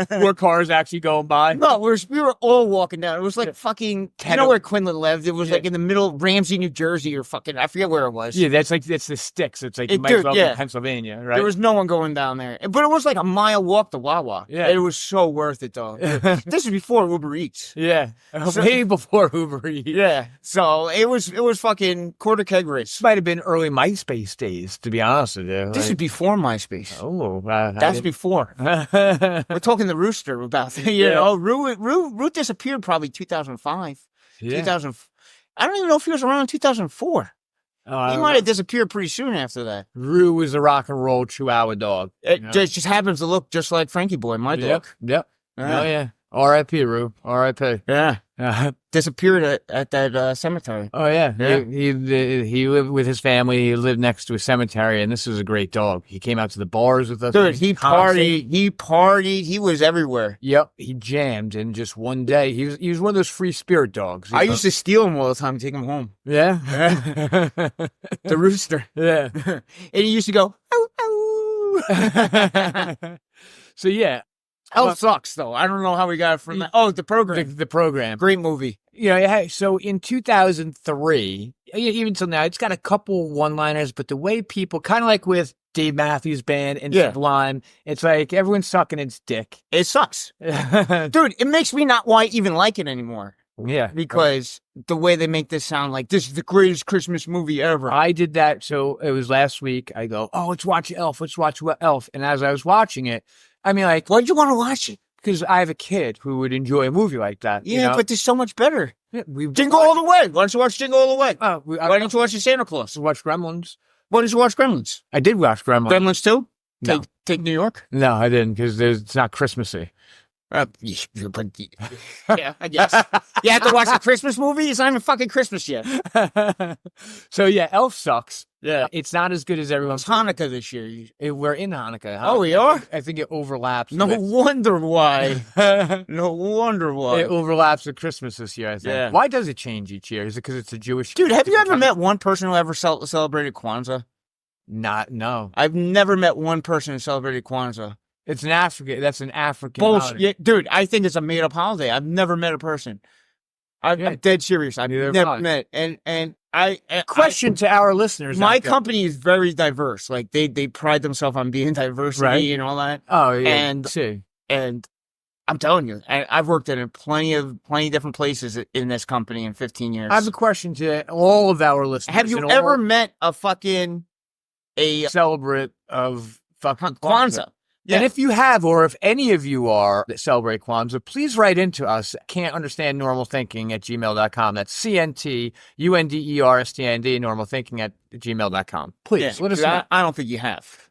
where cars actually going by. No, we were all walking down. It was like fucking, you know where Quinlan lived? It was like in the middle of Ramsey, New Jersey, or fucking, I forget where it was. Yeah, that's the sticks. It's like you might as well be in Pennsylvania, right? There was no one going down there. But it was like a mile walk to Wawa. Yeah. It was so worth it, though. This is before Uber Eats. Yeah. Way before Uber Eats. Yeah. So it was fucking quarter keg race. This might have been early MySpace days, to be honest with you. This is before MySpace. Oh, that's before. We're talking the Rooster about, you know, Rue disappeared probably 2005. Yeah. 2000. I don't even know if he was around in 2004. He might have disappeared pretty soon after that. Rue was a rock and roll Chihuahua dog. It just happens to look just like Frankie Boy, my dog. Yep. Oh, yeah. R.I.P. Rue. R.I.P. Yeah. Disappeared at that cemetery. Oh, yeah. He lived with his family. He lived next to a cemetery, and this was a great dog. He came out to the bars with us. Dude, he partied. He was everywhere. Yep. He jammed, and just one day, he was one of those free spirit dogs. I used to steal him all the time and take him home. Yeah? The Rooster. Yeah. And he used to go, ow, ow. So, yeah. Elf sucks, though. I don't know how we got it from that. Oh, the program. The program. Great movie. So in 2003, even till now, it's got a couple one-liners, but the way people, kind of like with Dave Matthews Band and Sublime, it's like everyone's sucking its dick. It sucks. Dude, it makes me not even like it anymore. Yeah. Because the way they make this sound like this is the greatest Christmas movie ever. I did that. So it was last week. I go, let's watch Elf. Let's watch Elf. And as I was watching it, I mean, like, why'd you want to watch it? Because I have a kid who would enjoy a movie like that. Yeah, but there's so much better. Yeah, Jingle All the Way. Why don't you watch Jingle All the Way? Why don't you watch the Santa Claus? Watch Gremlins. Why didn't you watch Gremlins? I did watch Gremlins. Gremlins too? No. Take New York? No, I didn't, because it's not Christmassy. Yeah, I guess. You have to watch a Christmas movie? It's not even fucking Christmas yet. So, yeah, Elf sucks. Yeah. It's not as good as everyone's. It's Hanukkah this year. We're in Hanukkah. Oh, we are? I think it overlaps. No wonder why. No wonder why. It overlaps with Christmas this year, I think. Yeah. Why does it change each year? Is it because it's a Jewish... Dude, have you ever met one person who ever celebrated Kwanzaa? No. I've never met one person who celebrated Kwanzaa. It's an African. That's an African bullshit. holiday. Yeah, dude, I think it's a made-up holiday. I've never met a person. I'm dead serious. I've never met. And question to our listeners. My company is very diverse. Like they pride themselves on being diversity and all that. Oh yeah. And I'm telling you, I've worked in plenty of different places in this company in 15 years. I have a question to all of our listeners. Have you ever met a celebrant of fucking Kwanzaa? Yeah. And if you have, or if any of you are that celebrate Kwanzaa, please write into us. Can't understand normal thinking at gmail.com. That's CNTUNDERSTAND, normal thinking at gmail.com. Please let us know. I don't think you have.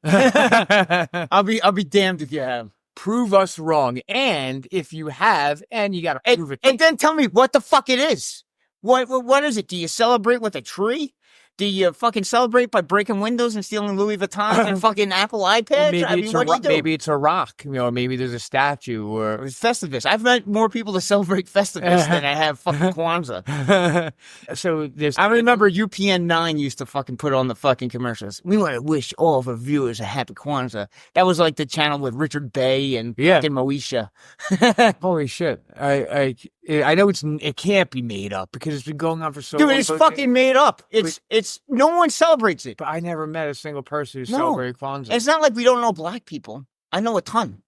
I'll be damned if you have. Prove us wrong. And if you have, and you got to prove it. And then tell me what the fuck it is. What is it? Do you celebrate with a tree? Do you fucking celebrate by breaking windows and stealing Louis Vuitton and fucking Apple iPads? Maybe it's a rock, maybe there's a statue or Festivus. I've met more people to celebrate Festivus than I have fucking Kwanzaa. So I remember UPN 9 used to fucking put on the fucking commercials. We want to wish all of our viewers a happy Kwanzaa. That was like the channel with Richard Bay and fucking Moesha. Holy shit. I know it can't be made up because it's been going on for so long. Dude, it's fucking made up. It's no one celebrates it. But I never met a single person who celebrated Kwanzaa. It's not like we don't know black people. I know a ton.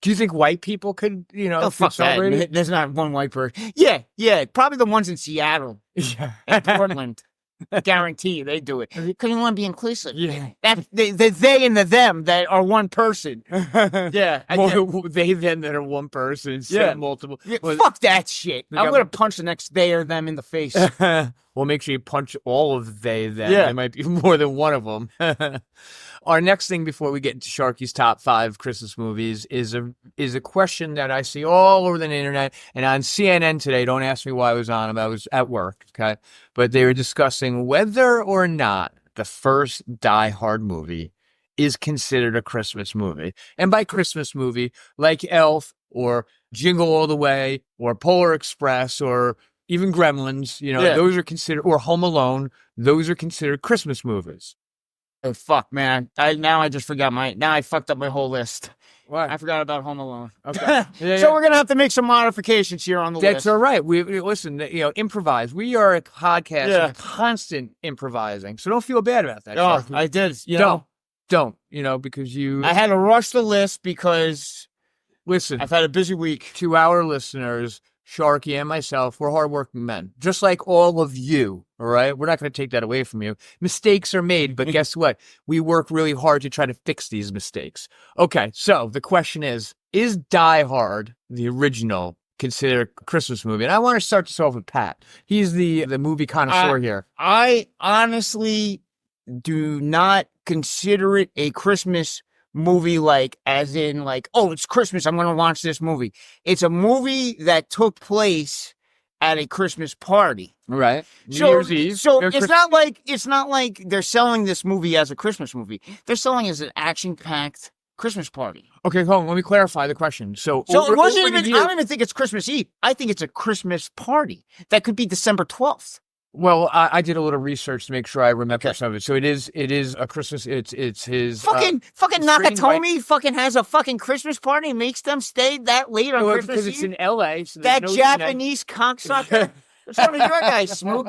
Do you think white people could, fuck celebrate that. it? There's not one white person. Yeah. Probably the ones in Seattle and Portland. Guarantee they do it because we want to be inclusive. Yeah, that's the they and the them that are one person. Yeah, they them that are one person. Multiple. Fuck that shit. I'm gonna punch the next they or them in the face. Well, make sure you punch all of they them. Yeah, there might be more than one of them. Our next thing before we get into Charky's top 5 Christmas movies is a question that I see all over the internet and on CNN today. Don't ask me why I was on them. I was at work, okay? But they were discussing whether or not the first Die Hard movie is considered a Christmas movie. And by Christmas movie, like Elf or Jingle All the Way or Polar Express or even Gremlins, those are considered, or Home Alone, those are considered Christmas movies. Oh, fuck, man. I just forgot now I fucked up my whole list. What? I forgot about Home Alone. Okay. So we're going to have to make some modifications here on the list. That's all right. We listen, improvise. We are a podcast of constant improvising. So don't feel bad about that. Oh, I did. Don't, because I had to rush the list because listen, I've had a busy week. To our listeners, Charky and myself, we're hardworking men, just like all of you. All right. We're not going to take that away from you. Mistakes are made, but guess what? We work really hard to try to fix these mistakes. Okay. So the question is Die Hard, the original, considered a Christmas movie? And I want to start this off with Pat. He's the movie connoisseur here. I honestly do not consider it a Christmas movie, as in oh, it's Christmas, I'm going to watch this movie. It's a movie that took place at a Christmas party. Right. New Year's Eve. So it's not like they're selling this movie as a Christmas movie. They're selling it as an action-packed Christmas party. Okay, hold on. Let me clarify the question. So it wasn't even, I don't even think it's Christmas Eve. I think it's a Christmas party. That could be December 12th. Well, I did a little research to make sure I remember some of it. So it is a Christmas. It's his fucking Nakatomi fucking has a fucking Christmas party and makes them stay that late on Christmas because Eve? It's in L.A. So that Japanese cocksucker. It's one of your guys, Smook.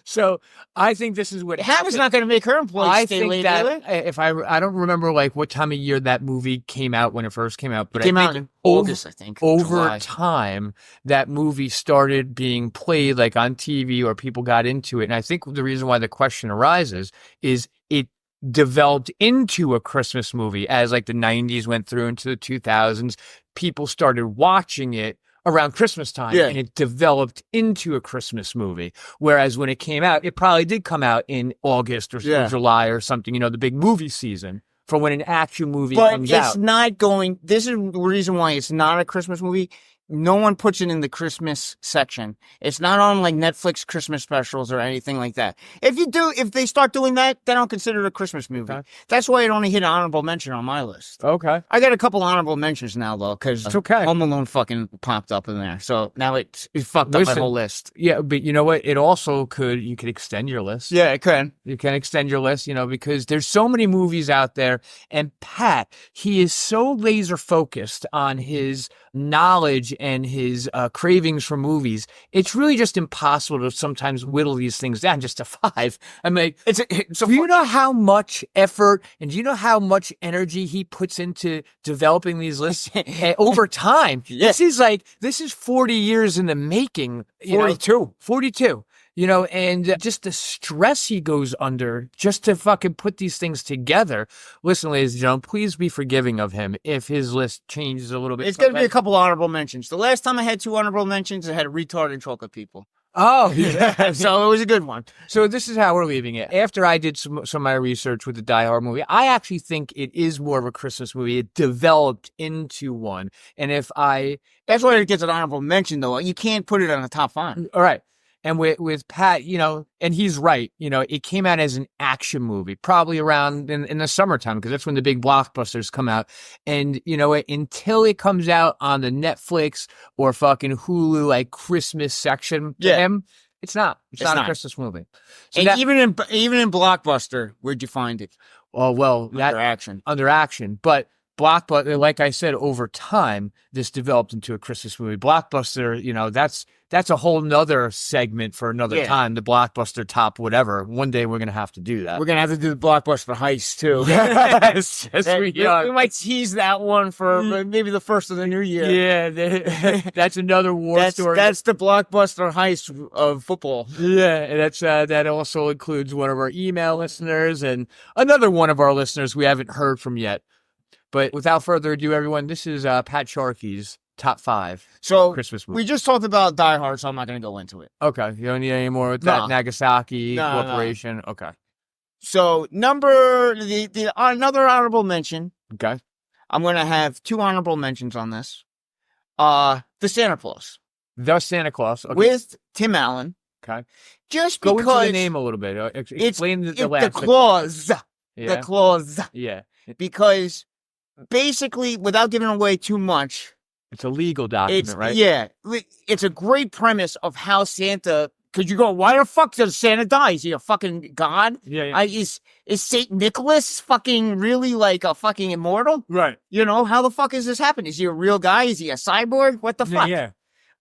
So I think this is what Hannah's not going to make her employees stay late. If I don't remember what time of year that movie came out when it first came out, but it came out in August, I think. Over July. time, that movie started being played on TV or people got into it, and I think the reason why the question arises is it developed into a Christmas movie as the 90s went through into the 2000s. People started watching it around Christmas time, and it developed into a Christmas movie. Whereas when it came out, it probably did come out in August or July or something, the big movie season for when an action movie comes out. But it's not going, this is the reason why it's not a Christmas movie. No one puts it in the Christmas section. It's not on Netflix Christmas specials or anything like that. If they start doing that, then I'll consider it a Christmas movie. Okay. That's why it only hit honorable mention on my list. Okay. I got a couple honorable mentions now though, because Home Alone fucking popped up in there. So now it fucked up my whole list. Yeah, but you know what? It also you could extend your list. Yeah, it can. You can extend your list, because there's so many movies out there. And Pat, he is so laser focused on his knowledge and his cravings for movies. It's really just impossible to sometimes whittle these things down just to 5. I mean, do you know how much effort and do you know how much energy he puts into developing these lists over time? This is 40 years in the making. 42. 42. and just the stress he goes under just to fucking put these things together. Listen, ladies and gentlemen, please be forgiving of him if his list changes a little bit. It's going to be a couple honorable mentions. The last time I had 2 honorable mentions, I had retarded chocolate people. Oh, yeah. So it was a good one. So this is how we're leaving it. After I did some of my research with the Die Hard movie, I actually think it is more of a Christmas movie. It developed into one. And that's why it gets an honorable mention, though. You can't put it on the top 5. All right. And with Pat, and he's right, it came out as an action movie, probably around in the summertime, because that's when the big blockbusters come out. And, until it comes out on the Netflix or fucking Hulu, like Christmas section to him, it's not a Christmas movie. So and even in Blockbuster, where'd you find it? Oh, well, under action. But Blockbuster, like I said, over time, this developed into a Christmas movie. Blockbuster, that's a whole nother segment for another time. The Blockbuster top whatever. One day we're gonna have to do that. We're gonna have to do the Blockbuster heist too. Yes, we might tease that one for maybe the first of the new year. Yeah, that's another war story. That's the Blockbuster heist of football. Yeah, and that also includes one of our email listeners and another one of our listeners we haven't heard from yet. But without further ado, everyone, this is Pat Charky's top 5 Christmas movies. We just talked about Die Hard, so I'm not going to go into it. Okay. You don't need any more with that Nagasaki Corporation? No. Okay. So another honorable mention. Okay. I'm going to have 2 honorable mentions on this. The Santa Claus. The Santa Claus. Okay. With Tim Allen. Okay. Just go because... into the name a little bit. Explain the last. The Claus. Yeah. The Claus. Yeah. Because... basically, without giving away too much, it's a legal document, right? Yeah, it's a great premise of how Santa. Because you go, why the fuck does Santa die? Is he a fucking god? Yeah. Is Saint Nicholas fucking really like a fucking immortal? Right. How the fuck is this happening? Is he a real guy? Is he a cyborg? What the fuck? Yeah.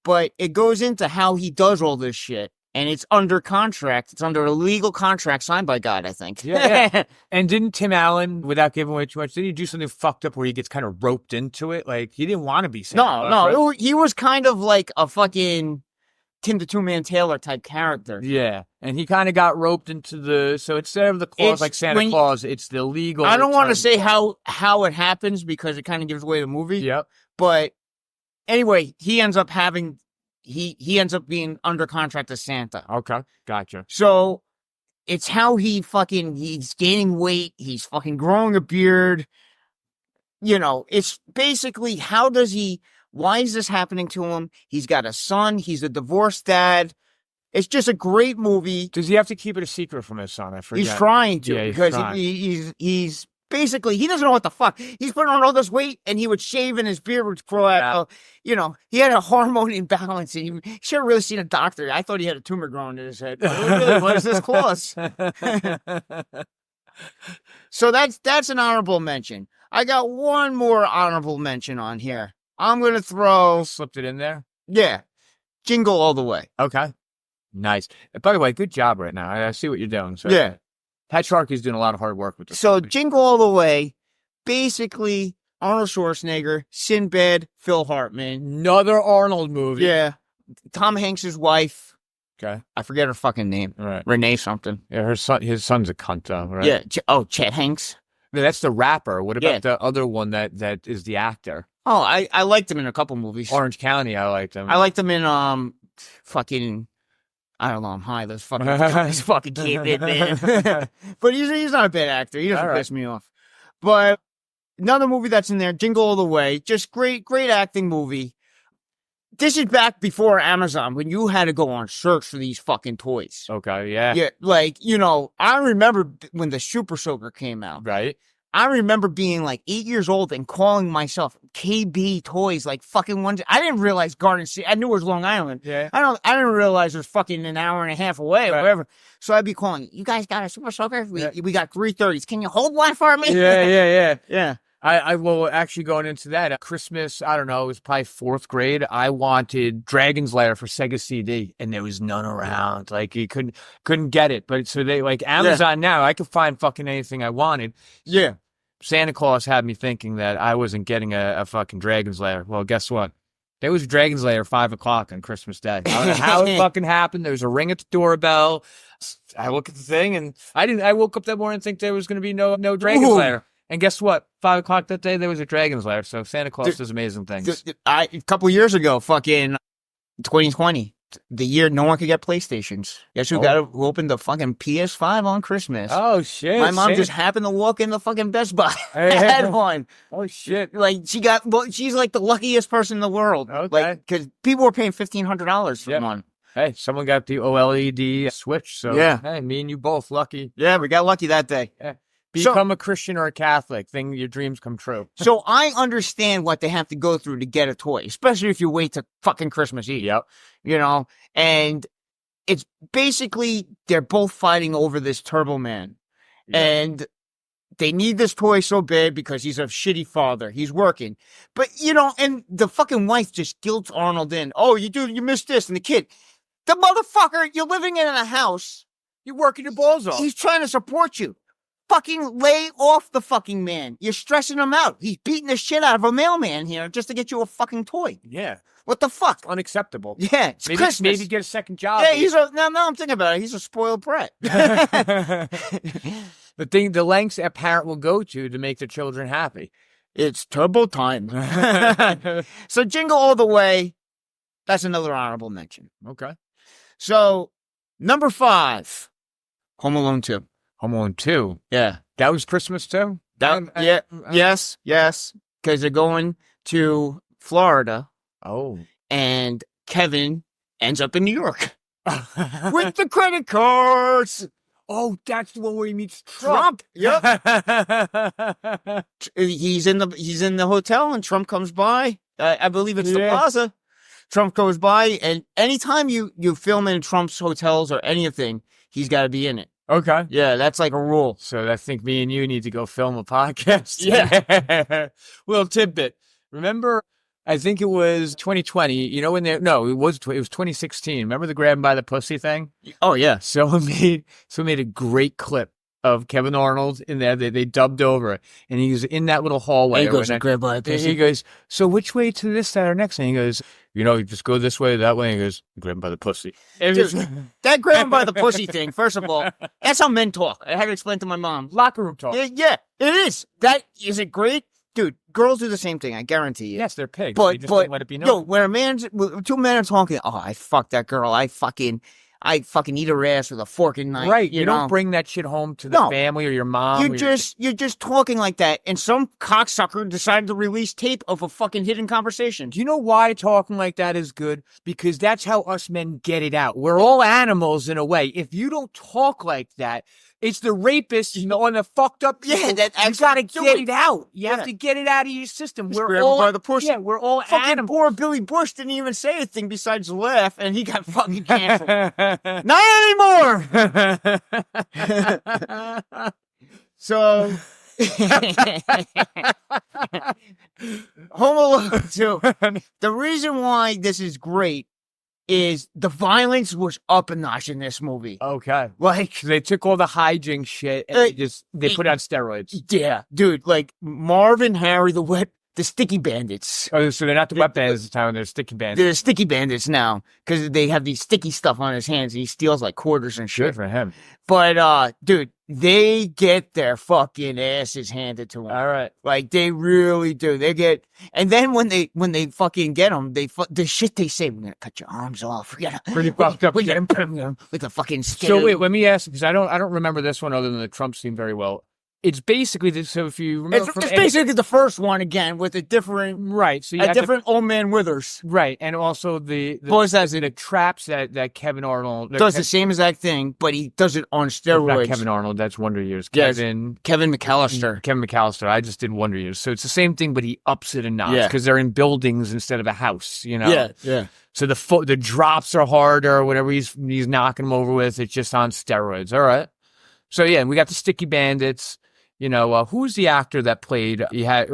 But it goes into how he does all this shit. And it's under contract. It's under a legal contract signed by God, I think. Yeah. And didn't Tim Allen, without giving away too much, did he do something fucked up where he gets kind of roped into it? Like, he didn't want to be Santa Claus, No. right? He was kind of like a fucking Tim the Two-Man Taylor type character. Yeah. And he kind of got roped into so instead of the clause like Santa Claus, it's the legal. I don't want to say how it happens because it kind of gives away the movie. Yep. But anyway, he ends up having... He ends up being under contract as Santa. Okay, gotcha. So it's how he's gaining weight. He's fucking growing a beard. It's basically why is this happening to him? He's got a son. He's a divorced dad. It's just a great movie. Does he have to keep it a secret from his son? I forget. He's trying to because he's basically, he doesn't know what the fuck. He's putting on all this weight, and he would shave, and his beard would grow out. He had a hormone imbalance, and he should have really seen a doctor. I thought he had a tumor growing in his head. But it really was this Claus. So that's an honorable mention. I got one more honorable mention on here. I'm going to throw... Slipped it in there? Yeah. Jingle All the Way. Okay. Nice. By the way, good job right now. I see what you're doing. So. Yeah. Pat Charky's doing a lot of hard work with this. So, Jingle All the Way, basically, Arnold Schwarzenegger, Sinbad, Phil Hartman. Another Arnold movie. Yeah. Tom Hanks' wife. Okay. I forget her fucking name. Right. Renee something. Yeah, his son's a cunt, though, right? Yeah. Chet Hanks. That's the rapper. What about the other one that is the actor? Oh, I liked him in a couple movies. Orange County, I liked him. I liked him in, fucking... I don't know. I'm high. Those fucking cavemen, man. But he's not a bad actor. He doesn't piss me off. But another movie that's in there, Jingle All the Way, just great acting movie. This is back before Amazon when you had to go on search for these fucking toys. Okay, yeah. Yeah, I remember when the Super Soaker came out. Right. I remember being like 8 years old and calling myself KB Toys, like fucking ones. I didn't realize Garden City. I knew it was Long Island. Yeah. I didn't realize it was fucking an hour and a half away or whatever. So I'd be calling, you guys got a Super Soaker? We got 330s. Can you hold one for me? Yeah. Yeah. I will actually going into that. Christmas, I don't know, it was probably 4th grade. I wanted Dragon's Lair for Sega CD, and there was none around. Like, you couldn't get it. But so they, like, Amazon now, I could find fucking anything I wanted. Yeah. Santa Claus had me thinking that I wasn't getting a fucking Dragon's Lair. Well, guess what? There was a Dragon's Lair at 5 o'clock on Christmas Day. I don't know how it fucking happened. There was a ring at the doorbell. I look at the thing and I woke up that morning and think there was going to be no Dragon's Lair. And guess what? 5 o'clock that day, there was a Dragon's Lair. So Santa Claus does amazing things. A couple years ago, fucking 2020, the year no one could get PlayStations. Guess who opened the fucking PS5 on Christmas? Oh, shit. My mom just happened to walk in the fucking Best Buy. I had one. Oh, shit. Like, she's like the luckiest person in the world. Okay. Like, because people were paying $1,500 for one. Hey, someone got the OLED Switch. So, hey, me and you both lucky. Yeah, we got lucky that day. Yeah. Become a Christian or a Catholic. Your dreams come true. So I understand what they have to go through to get a toy, especially if you wait to fucking Christmas Eve. Yep. You know, and it's basically they're both fighting over this Turbo Man. Yep. And they need this toy so bad because he's a shitty father. He's working. But, you know, and the fucking wife just guilts Arnold in. Oh, you missed this. And the kid, the motherfucker, you're living in a house. You're working your balls off. He's trying to support you. Fucking lay off the fucking man. You're stressing him out. He's beating the shit out of a mailman here just to get you a fucking toy. Yeah. What the fuck? Unacceptable. Yeah, it's Christmas. Maybe get a second job. Yeah, now I'm thinking about it. He's a spoiled brat. The lengths a parent will go to make their children happy. It's turbo time. So Jingle All the Way, that's another honorable mention. Okay. So, number 5, Home Alone 2. Home Alone 2. Yeah. That was Christmas too? Yes. Because they're going to Florida. Oh. And Kevin ends up in New York. With the credit cards. Oh, that's the one where he meets Trump. Yep. He's in the hotel and Trump comes by. I believe it's the plaza. Trump goes by, and anytime you film in Trump's hotels or anything, he's got to be in it. Okay. Yeah, that's like a rule. So I think me and you need to go film a podcast. Yeah. Little tidbit. Remember, I think it was 2020. You know when it was 2016. Remember the grab 'em by the pussy thing? Oh yeah. So made a great clip of Kevin Arnold in there. They dubbed over it, and he's in that little hallway. And he goes, grab by the pussy. He goes, so which way to this side or next? And he goes, you just go this way, that way. And he goes, grab him by the pussy. Dude, that grab him by the pussy thing, first of all, that's how men talk. I had to explain to my mom. Locker room talk. Yeah, it is. Is it great? Dude, girls do the same thing, I guarantee you. Yes, they're pigs. But they just don't let it be known. when two men are talking, I fucked that girl. I fucking eat her ass with a fork and knife. Right. You don't bring that shit home to the family or your mom. You're just talking like that. And some cocksucker decided to release tape of a fucking hidden conversation. Do you know why talking like that is good? Because that's how us men get it out. We're all animals in a way. If you don't talk like that, it's the rapist on the fucked up people. Yeah, you gotta get it out. You have to get it out of your system. We're all by the pussy. Yeah, we're all animals. Poor Billy Bush didn't even say anything besides laugh, and he got fucking canceled. Not anymore. So, Home Alone 2. The reason why this is great is the violence was up a notch in this movie. Okay. Like, they took all the hijink shit and they put it on steroids. Yeah, dude, like Marvin, Harry, the sticky bandits. Oh, so they're not the wet bandits this time, they're sticky bandits. They're sticky bandits now, because they have these sticky stuff on his hands, and he steals like quarters and shit. Good for him. But, dude, they get their fucking asses handed to them. All right. Like, they really do. And then when they fucking get them, the shit they say, we're gonna cut your arms off. Pretty fucked up. We're gonna put them with the fucking skin. So wait, let me ask, because I don't remember this one other than the Trump scene very well. It's basically this. So if you remember, it's basically the first one again with a different So you different Old Man Withers, right? And also the traps that Kevin Arnold does the same exact thing, but he does it on steroids. Not Kevin Arnold, that's Wonder Years. Kevin McAllister. Kevin McAllister. I just did Wonder Years, so it's the same thing, but he ups it a notch because they're in buildings instead of a house. Yeah. So the drops are harder. Whatever he's knocking them over with, it's just on steroids. All right. So yeah, we got the sticky bandits. Who's the actor that played? You had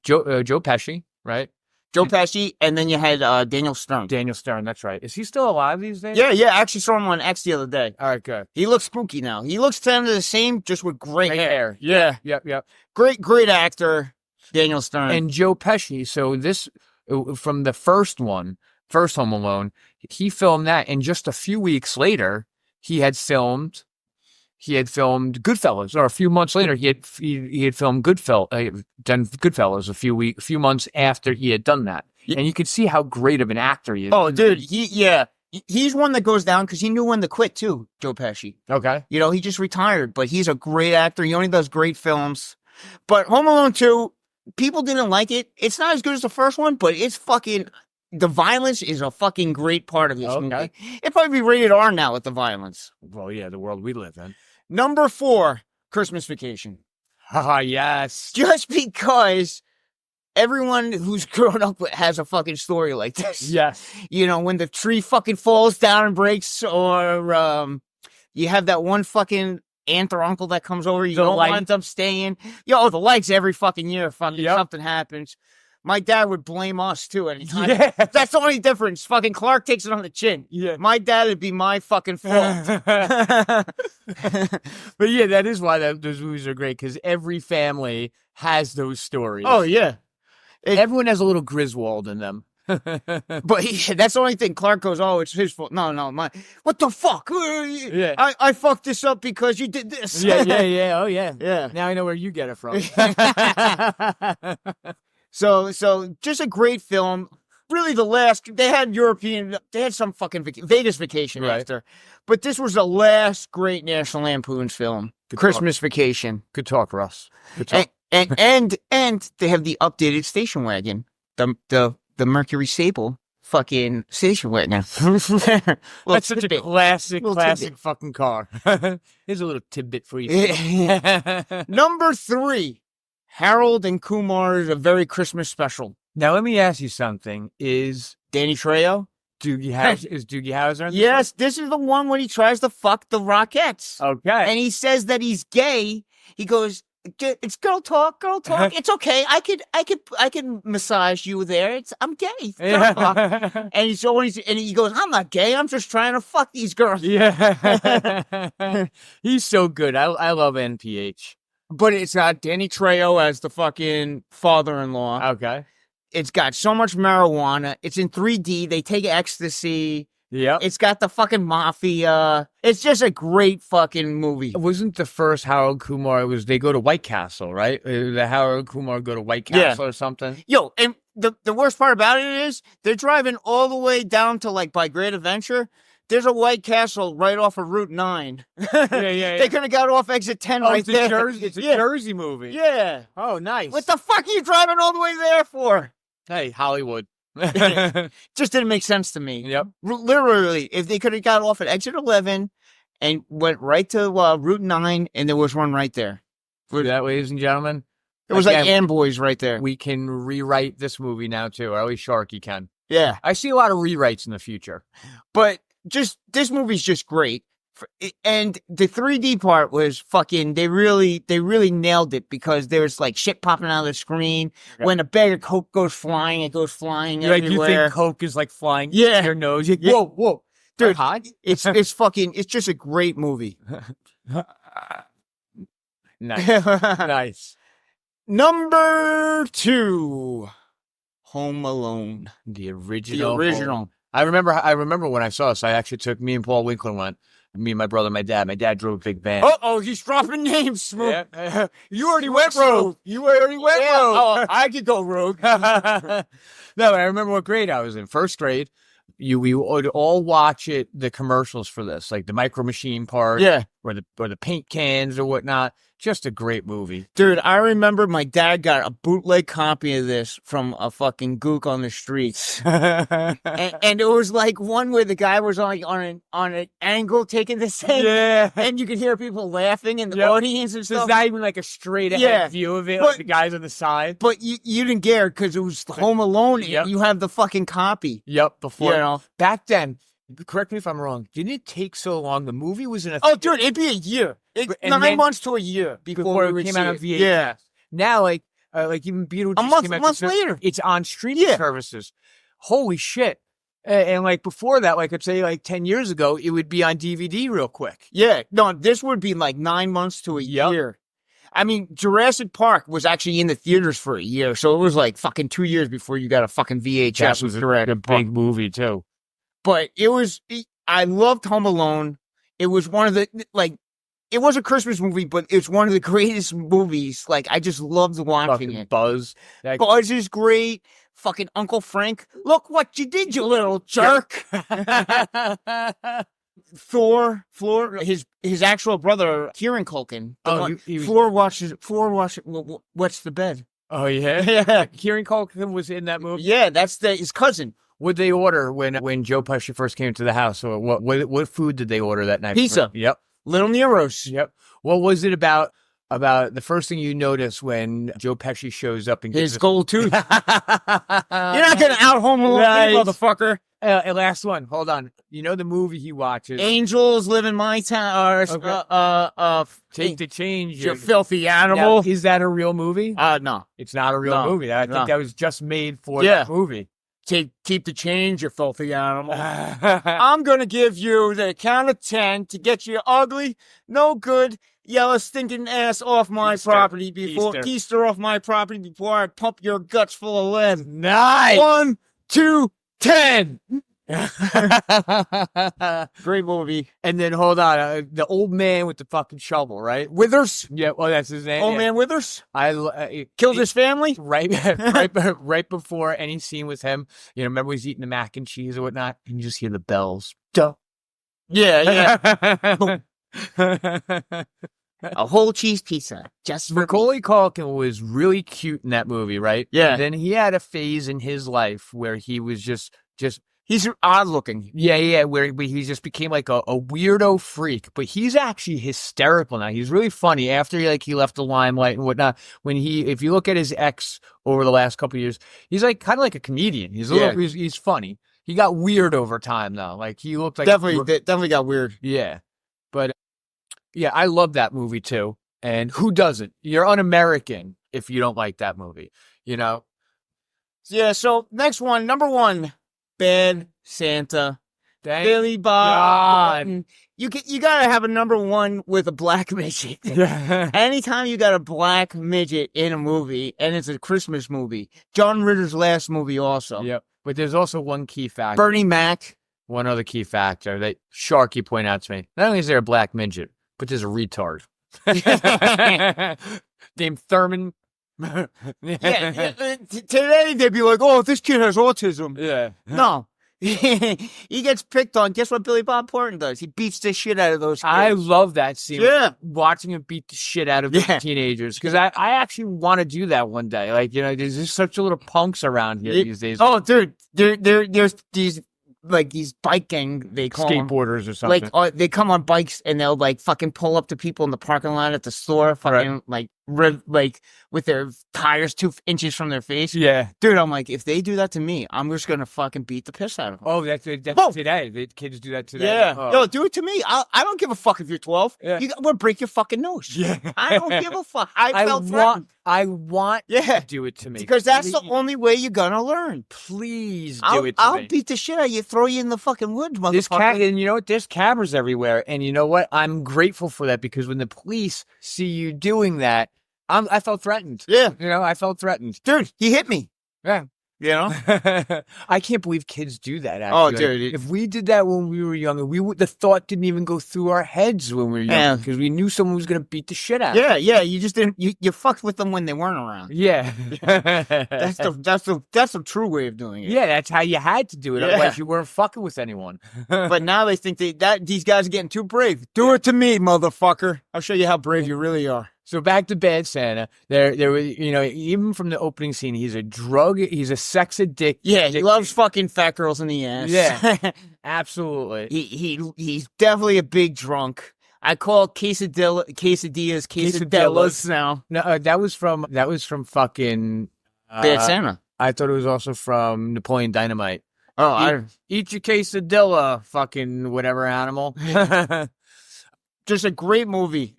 Joe Pesci, right? Joe Pesci, and then you had Daniel Stern. Daniel Stern, that's right. Is he still alive these days? Yeah. I actually saw him on X the other day. All right, good. He looks spooky now. He looks kind of the same, just with gray hair. Yeah. Yep. Great actor, Daniel Stern. And Joe Pesci. So this from the first Home Alone. He filmed that, and just a few weeks later, he had filmed Goodfellas, or a few months later, he had filmed done Goodfellas a few months after he had done that. And you could see how great of an actor he is. Oh, dude, he's one that goes down because he knew when to quit too, Joe Pesci. Okay. You know, he just retired, but he's a great actor. He only does great films. But Home Alone 2, people didn't like it. It's not as good as the first one, but it's fucking... The violence is a fucking great part of this movie. It'd probably be rated R now with the violence. Well, yeah, the world we live in. Number 4, Christmas Vacation. Haha, yes. Just because everyone who's grown up has a fucking story like this. Yes. You know, when the tree fucking falls down and breaks, or you have that one fucking aunt or uncle that comes over, you don't want them staying. Yo, the lights every fucking year, something happens. My dad would blame us too anytime. Yeah. That's the only difference. Fucking Clark takes it on the chin. Yeah. My dad would be my fucking fault. But yeah, that is why those movies are great, because every family has those stories. Oh, yeah. Everyone has a little Griswold in them. But that's the only thing. Clark goes, oh, it's his fault. No, what the fuck? Yeah. I fucked this up because you did this. Yeah. Oh, yeah. Yeah. Now I know where you get it from. So just a great film. Really they had some fucking Vegas Vacation after. But this was the last great National Lampoon's film. Christmas Vacation. Good talk, Russ. Good talk. And they have the updated station wagon. The Mercury Sable fucking station wagon. That's such a classic fucking car. Here's a little tidbit for you. Number 3. Harold and Kumar's A Very Christmas Special. Now, let me ask you something. Is Danny Trejo? Doogie Howser? Yes, this is the one when he tries to fuck the Rockettes. Okay. And he says that he's gay. He goes, it's girl talk. It's okay. I could massage you there. I'm gay. It's girl talk. And he goes, I'm not gay. I'm just trying to fuck these girls. Yeah. He's so good. I love NPH. But it's got Danny Trejo as the fucking father-in-law. Okay. It's got so much marijuana. It's in 3D. They take ecstasy. Yeah. It's got the fucking mafia. It's just a great fucking movie. It wasn't the first Harold Kumar. They go to White Castle, right? The Harold Kumar go to White Castle or something. Yo, and the worst part about it is they're driving all the way down to like by Great Adventure. There's a White Castle right off of Route 9. Yeah. They could have got off exit 10 right there. It's a Jersey movie. Yeah. Oh, nice. What the fuck are you driving all the way there for? Hey, Hollywood. Just didn't make sense to me. Yep. Literally, if they could have got off at exit 11 and went right to Route 9, and there was one right there. For that, ladies and gentlemen. It was like Amboys right there. We can rewrite this movie now, too. Or at least Charky can. Yeah. I see a lot of rewrites in the future. But this movie's just great. And the 3D part was fucking, they really nailed it, because there's like shit popping out of the screen. Okay. When a bag of Coke goes flying, it goes flying everywhere. You think Coke is like flying to your nose. Like, yeah. Whoa. Dude, it's just a great movie. Nice. Number 2, Home Alone. The original. Home. I remember when I saw this, I actually took me and Paul Winkler went. Me and my brother, my dad. My dad drove a big van. Oh, he's dropping names, Smoke. Yeah. You already went rogue. Rogue. Oh, I could go rogue. No, but I remember what grade I was in. First grade. We would all watch the commercials for this, like the Micro Machine part, or the paint cans or whatnot. Just a great movie, dude. I remember my dad got a bootleg copy of this from a fucking gook on the streets, and it was like one where the guy was on an angle taking the thing, and you could hear people laughing in the audience and stuff. So it's not even like a straight ahead view of it, like the guys on the side. But you didn't get it because it was Home Alone. Yep. You have the fucking copy. Yep. Before back then. Correct me if I'm wrong. Didn't it take so long? The movie was in a... Oh, dude, it'd be a year. 9 months to a year before it came out on VHS. Yeah. Now, like even Beetlejuice came out... A month later. It's on streaming services. Holy shit. And like before that, like I'd say like 10 years ago, it would be on DVD real quick. Yeah. No, this would be like 9 months to a year. I mean, Jurassic Park was actually in the theaters for a year, so it was like fucking 2 years before you got a fucking VHS. That was a big movie too. But I loved Home Alone. It was one of the, like, it was a Christmas movie, but it's one of the greatest movies. Like, I just loved watching Fucking it. Buzz. Buzz is great. Fucking Uncle Frank. Look what you did, you little jerk. Thor, his actual brother, Kieran Culkin. Floor watches, what's the bed? Oh, yeah? Yeah. Kieran Culkin was in that movie? Yeah, that's his cousin. What did they order when Joe Pesci first came to the house? Or what food did they order that night? Pizza. Yep. Little Nero's. Yep. What was it about the first thing you notice when Joe Pesci shows up and his gold tooth? You're not going to out Home Alone, right, motherfucker. Last one. Hold on. You know the movie he watches? Angels Live in My Town. Take the Change. You filthy animal. Now, is that a real movie? No. It's not a real movie. I think that was just made for that movie. Keep the change, you filthy animal. I'm going to give you the count of 10 to get your ugly, no good, yellow, stinking ass off my property Easter off my property before I pump your guts full of lead. Nice. 1, 2, 10. Great movie. And then hold on, the old man with the fucking shovel, right? Withers. Yeah, well, that's his name. Old man Withers. Killed his family right before any scene with him. You know, remember he's eating the mac and cheese or whatnot, and you just hear the bells. Duh. Yeah. A whole cheese pizza. Macaulay Culkin was really cute in that movie, right? Yeah. And then he had a phase in his life where he was just. He's odd looking. Yeah, where he just became like a weirdo freak. But he's actually hysterical now. He's really funny after he left the limelight and whatnot. If you look at his ex over the last couple of years, he's like kind of like a comedian. He's funny. He got weird over time though. Like he looked like definitely got weird. Yeah, but yeah, I love that movie too. And who doesn't? You're un-American if you don't like that movie. You know. Yeah. So next one, number 1. Bad Santa. Billy Bob. You gotta have a number 1 with a black midget. Anytime you got a black midget in a movie, and it's a Christmas movie. John Ritter's last movie also. Yep. But there's also one key factor. Bernie Mac. One other key factor that Charky pointed out to me. Not only is there a black midget, but there's a retard. Named Thurman. Today they'd be like, "Oh, this kid has autism." Yeah. No. He gets picked on. Guess what Billy Bob Thornton does? He beats the shit out of those kids. I love that scene. Yeah. Watching him beat the shit out of teenagers. Because I actually want to do that one day. Like, you know, there's just such a little punks around here these days. Oh, dude. There's these bike gang, they call skateboarders or something. Like, they come on bikes and they'll like fucking pull up to people in the parking lot at the store, fucking like with their tires 2 inches from their face. Yeah. Dude, I'm like, if they do that to me, I'm just going to fucking beat the piss out of them. Oh, that's today. The kids do that today. Yeah. Oh. Yo, do it to me. I don't give a fuck if you're 12. Yeah. I'm going to break your fucking nose. Yeah. I don't give a fuck. I want to do it to me. Because that's the only way you're going to learn. Please do it to me. I'll beat the shit out of you, throw you in the fucking woods, motherfucker. And you know what? There's cameras everywhere. And you know what? I'm grateful for that because when the police see you doing that, I felt threatened. Yeah. You know, I felt threatened. Dude, he hit me. Yeah. You know? I can't believe kids do that, actually. Oh, dude. If we did that when we were younger, the thought didn't even go through our heads when we were young because we knew someone was going to beat the shit out of us. Yeah, you just didn't, you fucked with them when they weren't around. Yeah. That's the true way of doing it. Yeah, that's how you had to do it. Otherwise, you weren't fucking with anyone. But now they think these guys are getting too brave. Do it to me, motherfucker. I'll show you how brave you really are. So back to Bad Santa. There was, you know, even from the opening scene, he's a sex addict. Yeah, he loves fucking fat girls in the ass. Yeah, absolutely. He's definitely a big drunk. I call quesadillas now. No, that was from fucking Bad Santa. I thought it was also from Napoleon Dynamite. Oh, eat your quesadilla, fucking whatever animal. Just a great movie.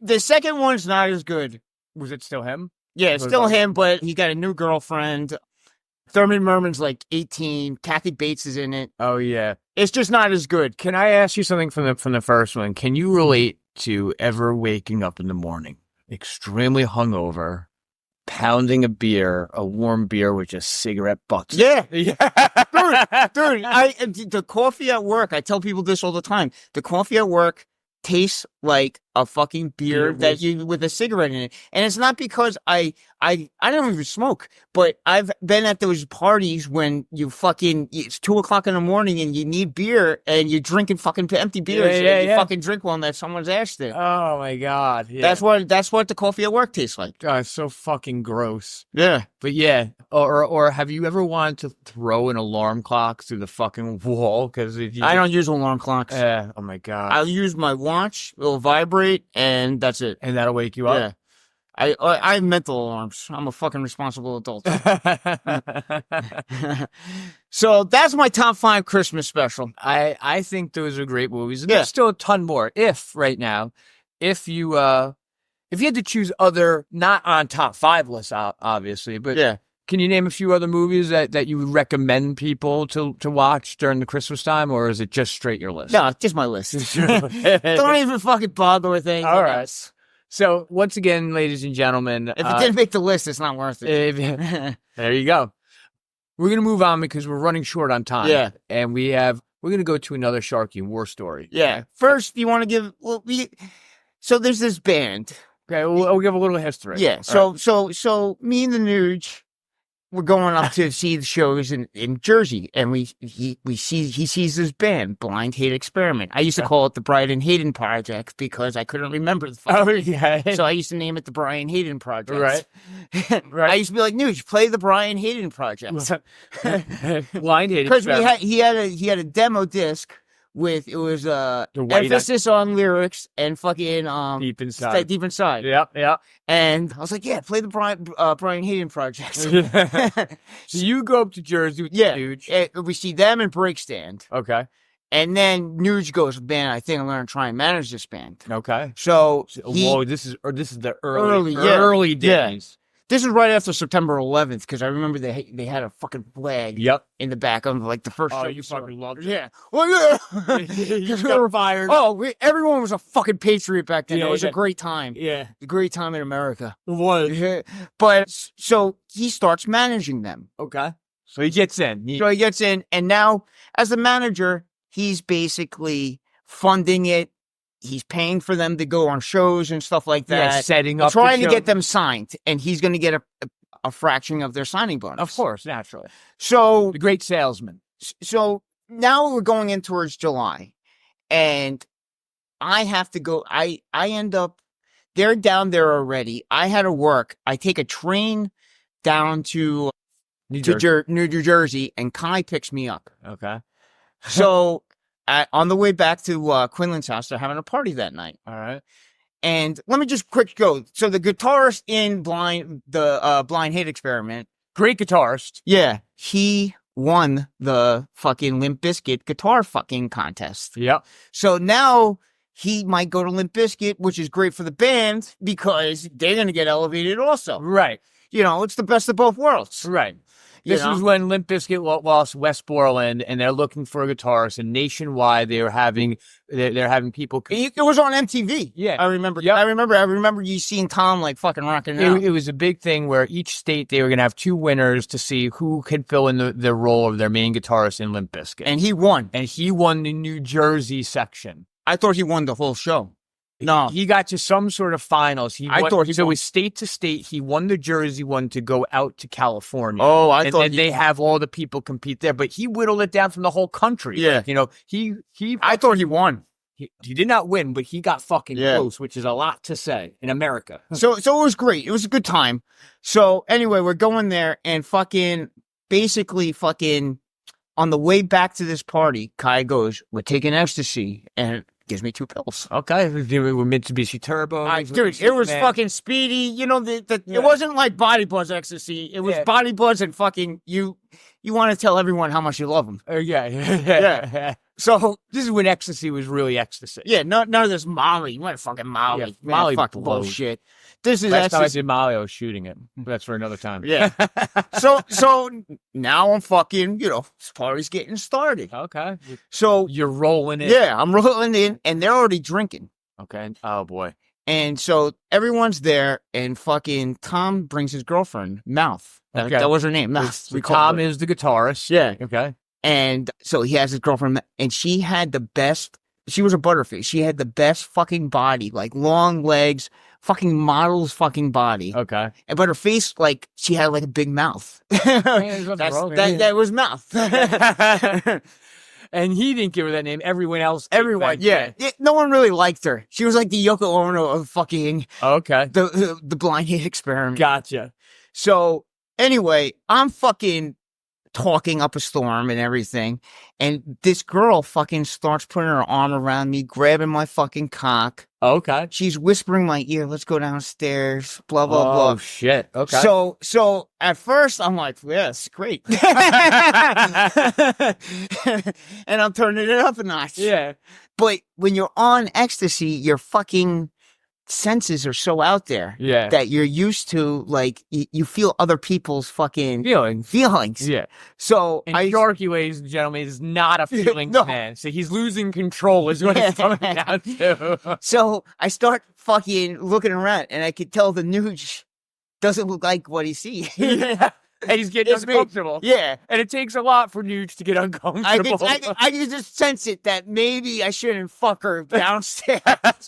The second one's not as good. Was it still him? Yeah, it's still him, but he got a new girlfriend. Thurman Merman's like 18. Kathy Bates is in it. Oh yeah, it's just not as good. Can I ask you something from the first one? Can you relate to ever waking up in the morning extremely hungover, pounding a warm beer with just cigarette butts. Yeah. Dude, the coffee at work, I tell people this all the time. The coffee at work tastes like a fucking beer with a cigarette in it. And it's not because I don't even smoke, but I've been at those parties when it's 2:00 in the morning and you need beer and you're drinking fucking empty beers and you fucking drink one that someone's asked there. Oh my God. Yeah. That's what the coffee at work tastes like. God, it's so fucking gross. Yeah. But yeah, or have you ever wanted to throw an alarm clock through the fucking wall? Because I don't use alarm clocks. Oh my God. I'll use my watch. It'll vibrate, and that's it. And that'll wake you up? Yeah. I have mental alarms. I'm a fucking responsible adult. So that's my top 5 Christmas special. I think those are great movies. And there's still a ton more. If you had to choose other, not on top 5 lists, obviously, but can you name a few other movies that you would recommend people to watch during the Christmas time, or is it just straight your list? No, just my list. Don't even fucking bother with anything. All right. So once again, ladies and gentlemen, if it didn't make the list, it's not worth it. There you go. We're gonna move on because we're running short on time. Yeah, and we're gonna go to another Charky war story. Yeah. First, you want to give so there's this band. Okay, we'll give a little history. Yeah. So me and the Nuge, we're going up to see the shows in Jersey, and he sees this band, Blind Hate Experiment. I used to call it the Brian Hayden Project because I couldn't remember the fucking so I used to name it the Brian Hayden Project. Right. I used to be like, Nuge, play the Brian Hayden Project. Blind Hate Because Experiment. he had a demo disc with emphasis on lyrics and fucking deep inside. Deep inside. Yeah. And I was like, yeah, play the Brian Hayden Project. So you go up to Jersey with Nuge. We see them in Breakstand. Okay. And then Nuge goes, man, I think I'm going to try and manage this band. Okay. So this is the early days. Yeah. This is right after September 11th, because I remember they had a fucking flag in the back of like the first show. Oh, you fucking loved it. Yeah. Well, yeah. You got fired. Oh, everyone was a fucking patriot back then. Yeah, It was a great time. Yeah. A great time in America. It was. Yeah. But so he starts managing them. Okay. So he gets in. So he gets in, and now as a manager, he's basically funding it. He's paying for them to go on shows and stuff like that. Yeah, setting up, trying to get them signed, and he's going to get a fraction of their signing bonus. Of course, naturally. So the great salesman. So now we're going in towards July, and I have to go. I end up. They're down there already. I had to work. I take a train down to New Jersey, and Kai picks me up. Okay. So. On the way back to Quinlan's house, they're having a party that night. All right. And let me just quick go. So the guitarist in Blind Hate Experiment. Great guitarist. Yeah. He won the fucking Limp Bizkit guitar fucking contest. Yep. So now he might go to Limp Bizkit, which is great for the band because they're going to get elevated also. Right. It's the best of both worlds. Right. This was when Limp Bizkit lost West Borland, and they're looking for a guitarist. And nationwide, they're having people. It was on MTV. Yeah, I remember. Yep. I remember you seeing Tom like fucking rocking out. It was a big thing where each state they were going to have 2 winners to see who could fill in the role of their main guitarist in Limp Bizkit. And he won. And he won the New Jersey section. I thought he won the whole show. No, he got to some sort of finals. So it was state to state. He won the Jersey one to go out to California. Oh, and they have all the people compete there. But he whittled it down from the whole country. Yeah, I thought he won. He did not win, but he got fucking close, which is a lot to say in America. So it was great. It was a good time. So anyway, we're going there and basically on the way back to this party, Kai goes, "We're taking ecstasy," and gives me 2 pills. Okay, we were Mitsubishi Turbo. Dude, it was fucking speedy. It wasn't like Body Buzz ecstasy. It was Body Buzz and fucking you want to tell everyone how much you love them. Yeah. So this is when ecstasy was really ecstasy. Yeah, none of this Molly. You want fucking Molly? Yeah, Molly fucking bullshit. This is last time I did Molly, I was shooting it. That's for another time. Yeah. So now I'm fucking. This party's getting started. Okay. So you're rolling in. Yeah, I'm rolling in, and they're already drinking. Okay. Oh boy. And so everyone's there, and fucking Tom brings his girlfriend, Mouth. Okay. That was her name, Mouth. So Tom is the guitarist. Yeah. Okay. And so he has his girlfriend, and she had the best. She was a butterfish. She had the best fucking body, like long legs, fucking model's fucking body. Okay. But her face, like, she had like a big mouth. That was Mouth. And he didn't give her that name. Everyone else. Everyone, yeah. No one really liked her. She was like the Yoko Ono of fucking Okay. the blind hate experiment. Gotcha. So anyway, I'm fucking talking up a storm and everything, and this girl fucking starts putting her arm around me, grabbing my fucking cock. Okay. She's whispering in my ear, "Let's go downstairs." Blah blah Oh blah. shit. Okay. So at first I'm like, "Yes, great," and I'm turning it up a notch. Yeah. But when you're on ecstasy, your fucking senses are so out there that you're used to, like, you feel other people's fucking feelings. Yeah. So and Charky, ladies and gentlemen, is not a feelings man. So he's losing control is what it's coming down to. So I start fucking looking around, and I could tell the Nuge doesn't look like what he sees. Yeah. And he's getting uncomfortable. Yeah. And it takes a lot for Nuge to get uncomfortable. I can just sense it that maybe I shouldn't fuck her downstairs.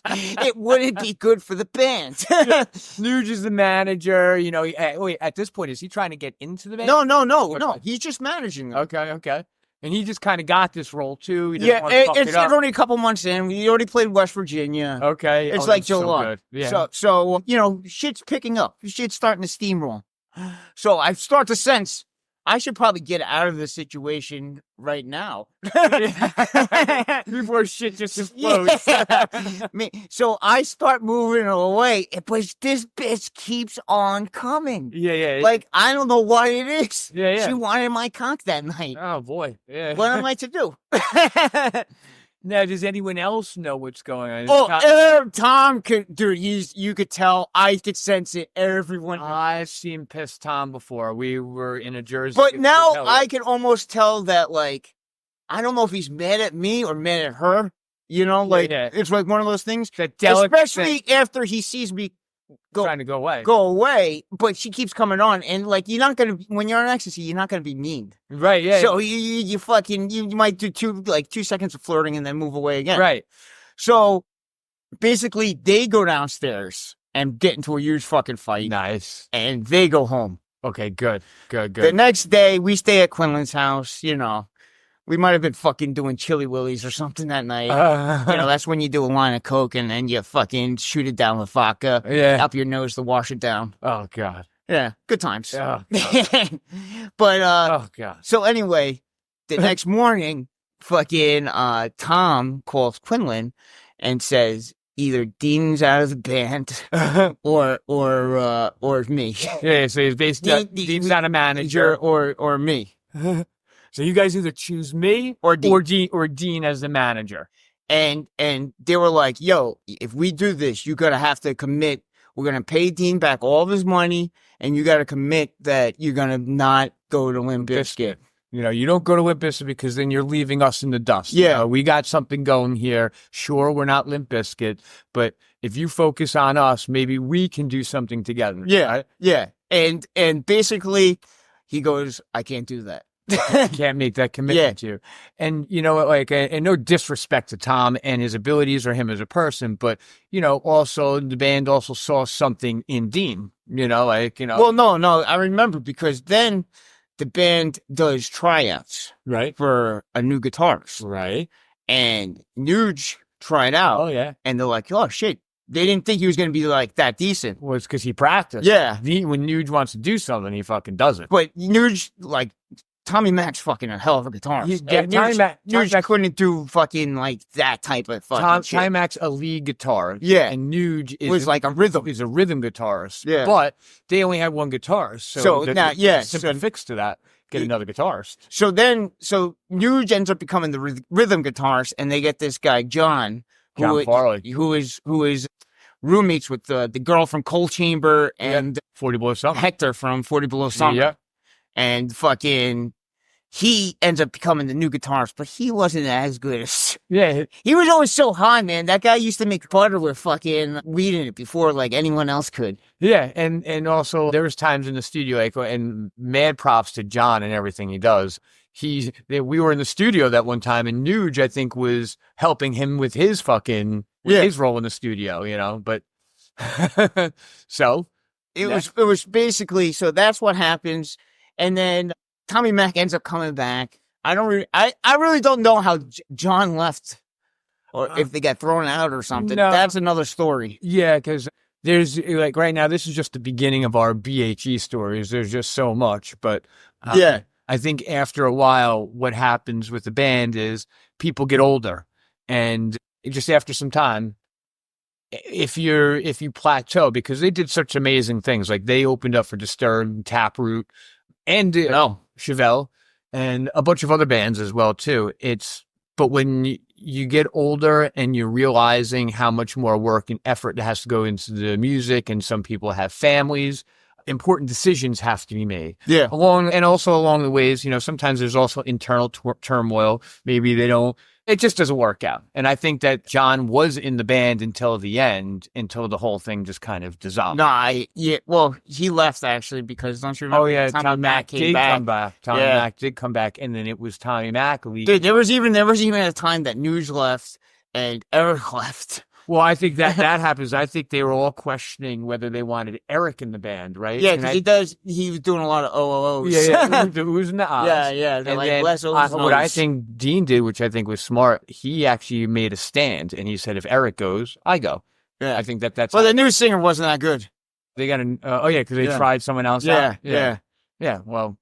It wouldn't be good for the band. Nuge is the manager. You know, wait, at this point, is he trying to get into the band? No. He's just managing them. Okay. And he just kind of got this role, too. He It's only a couple months in. We already played West Virginia. Okay. It's like July. So good. Yeah. So, you know, shit's picking up. Shit's starting to steamroll. So I start to sense I should probably get out of this situation right now. Before shit just explodes. So I start moving away, but this bitch keeps on coming. Yeah. Like, I don't know what it is. Yeah. She wanted my cock that night. Oh, boy. Yeah. What am I to do? Now, does anyone else know what's going on? Tom could, dude. You could tell. I could sense it. Everyone. I've seen pissed Tom before. We were in a Jersey. But now I can almost tell that, like, I don't know if he's mad at me or mad at her. You know, like, it's like one of those things. Especially after he sees me trying to go away, but she keeps coming on, and like, you're not gonna, when you're on ecstasy, you're not gonna be mean, right? Yeah. So you fucking, you might do 2 seconds of flirting and then move away again, right? So basically, they go downstairs and get into a huge fucking fight. Nice. And they go home. Okay, good. The next day, we stay at Quinlan's house. You know, we might have been fucking doing Chili Willies or something that night. You know, that's when you do a line of coke and then you fucking shoot it down with vodka up your nose to wash it down. Oh, God. Yeah, good times. Oh, God. But, oh, God. So anyway, the next morning, fucking Tom calls Quinlan and says either Dean's out of the band or me. Yeah, so he's basically Dean's not a manager or me. So you guys either choose me or Dean as the manager. And they were like, "Yo, if we do this, you gotta have to commit. We're gonna pay Dean back all of his money, and you gotta commit that you're gonna not go to Limp Bizkit. You know, you don't go to Limp Bizkit because then you're leaving us in the dust. Yeah, you know, we got something going here. Sure, we're not Limp Bizkit, but if you focus on us, maybe we can do something together. Yeah, right? Yeah. And basically, he goes, "I can't do that." Can't make that commitment to you. And, you know, like, and no disrespect to Tom and his abilities or him as a person, but, you know, also the band also saw something in Dean, you know, like, you know. Well, no, I remember because then the band does tryouts. Right. For a new guitarist. Right. And Nuge tried out. Oh, yeah. And they're like, "Oh, shit." They didn't think he was going to be like that decent. Well, it's because he practiced. Yeah. When Nuge wants to do something, he fucking does it. But Nuge, like, Tommy Mac's fucking a hell of a guitarist. Nuge couldn't do fucking like that type of fucking shit. Tommy Mac's a lead guitarist. Yeah. And Nuge was like a rhythm. Is a rhythm guitarist. Yeah. But they only had one guitarist. So simple fix to that, get another guitarist. So Nuge ends up becoming the rhythm guitarist, and they get this guy, John Farley. who is roommates with the girl from Coal Chamber and 40 Below Summer. Hector from 40 Below Summer. Yeah. And fucking, he ends up becoming the new guitarist, but he wasn't as good as. Yeah. He was always so high, man. That guy used to make butter with fucking weed in it before like anyone else could. Yeah, and also there was times in the studio, like, and mad props to John and everything he does. We were in the studio that one time, and Nuge, I think, was helping him with his his role in the studio, you know. But so it was basically, so that's what happens, and then Tommy Mac ends up coming back. I really don't know how John left, or if they got thrown out or something. No. That's another story. Yeah, because there's like right now, this is just the beginning of our BHE stories. There's just so much, but I think after a while, what happens with the band is people get older, and just after some time, if you plateau, because they did such amazing things, like they opened up for Disturbed, Taproot, and Chevelle, and a bunch of other bands as well too. But when you get older and you're realizing how much more work and effort that has to go into the music, and some people have families, important decisions have to be made. Yeah. Along the ways, you know, sometimes there's also internal turmoil. Maybe it just doesn't work out. And I think that John was in the band until the end, until the whole thing just kind of dissolved. Well, he left actually, because don't you remember? Oh yeah, Tommy Mac did come back. Tommy Mac did come back, and then it was Tommy Mac leaving. Dude, there was even a time that Nuge left and Eric left. Well, I think that happens. I think they were all questioning whether they wanted Eric in the band, right? Yeah, because he was doing a lot of OOOs. Yeah, the oohs and the ahs. Yeah. And like then, less O's and what I O's. think Dean did, which I think was smart, he actually made a stand, and he said, if Eric goes, I go. Yeah. I think that's... Well, the new singer wasn't that good. They got because they tried someone else out. Yeah. Well,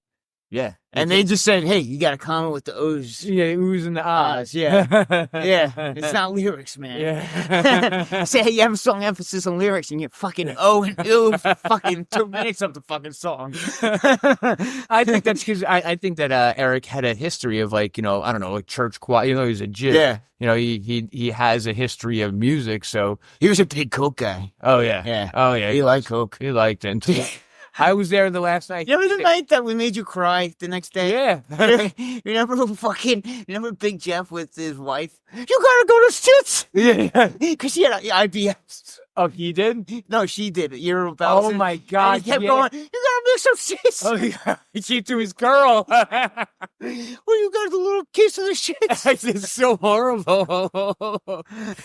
yeah. And they just said, hey, you got to comment with the O's. Yeah, oohs and the ahs. Yeah. It's not lyrics, man. Yeah. I say, hey, you have a strong emphasis on lyrics, and you're fucking O and ooh for fucking 2 minutes of the fucking song. I think that's because I think that Eric had a history of, like, you know, I don't know, like church choir. You know, he's a Jew. Yeah. You know, he has a history of music, so... He was a big Coke guy. Oh, yeah. Yeah. Oh, yeah. He liked Coke. He liked it. I was there the last night. You remember the night that we made you cry the next day? Yeah. Remember Big Jeff with his wife? You gotta go to Stitz! Yeah. Because she had IBS. Oh, he did? No, she did. You're about Oh, my God. And he kept going, you gotta make some shits. Oh, yeah. He to his girl. Well, you got the little kiss of the shits. It's so horrible.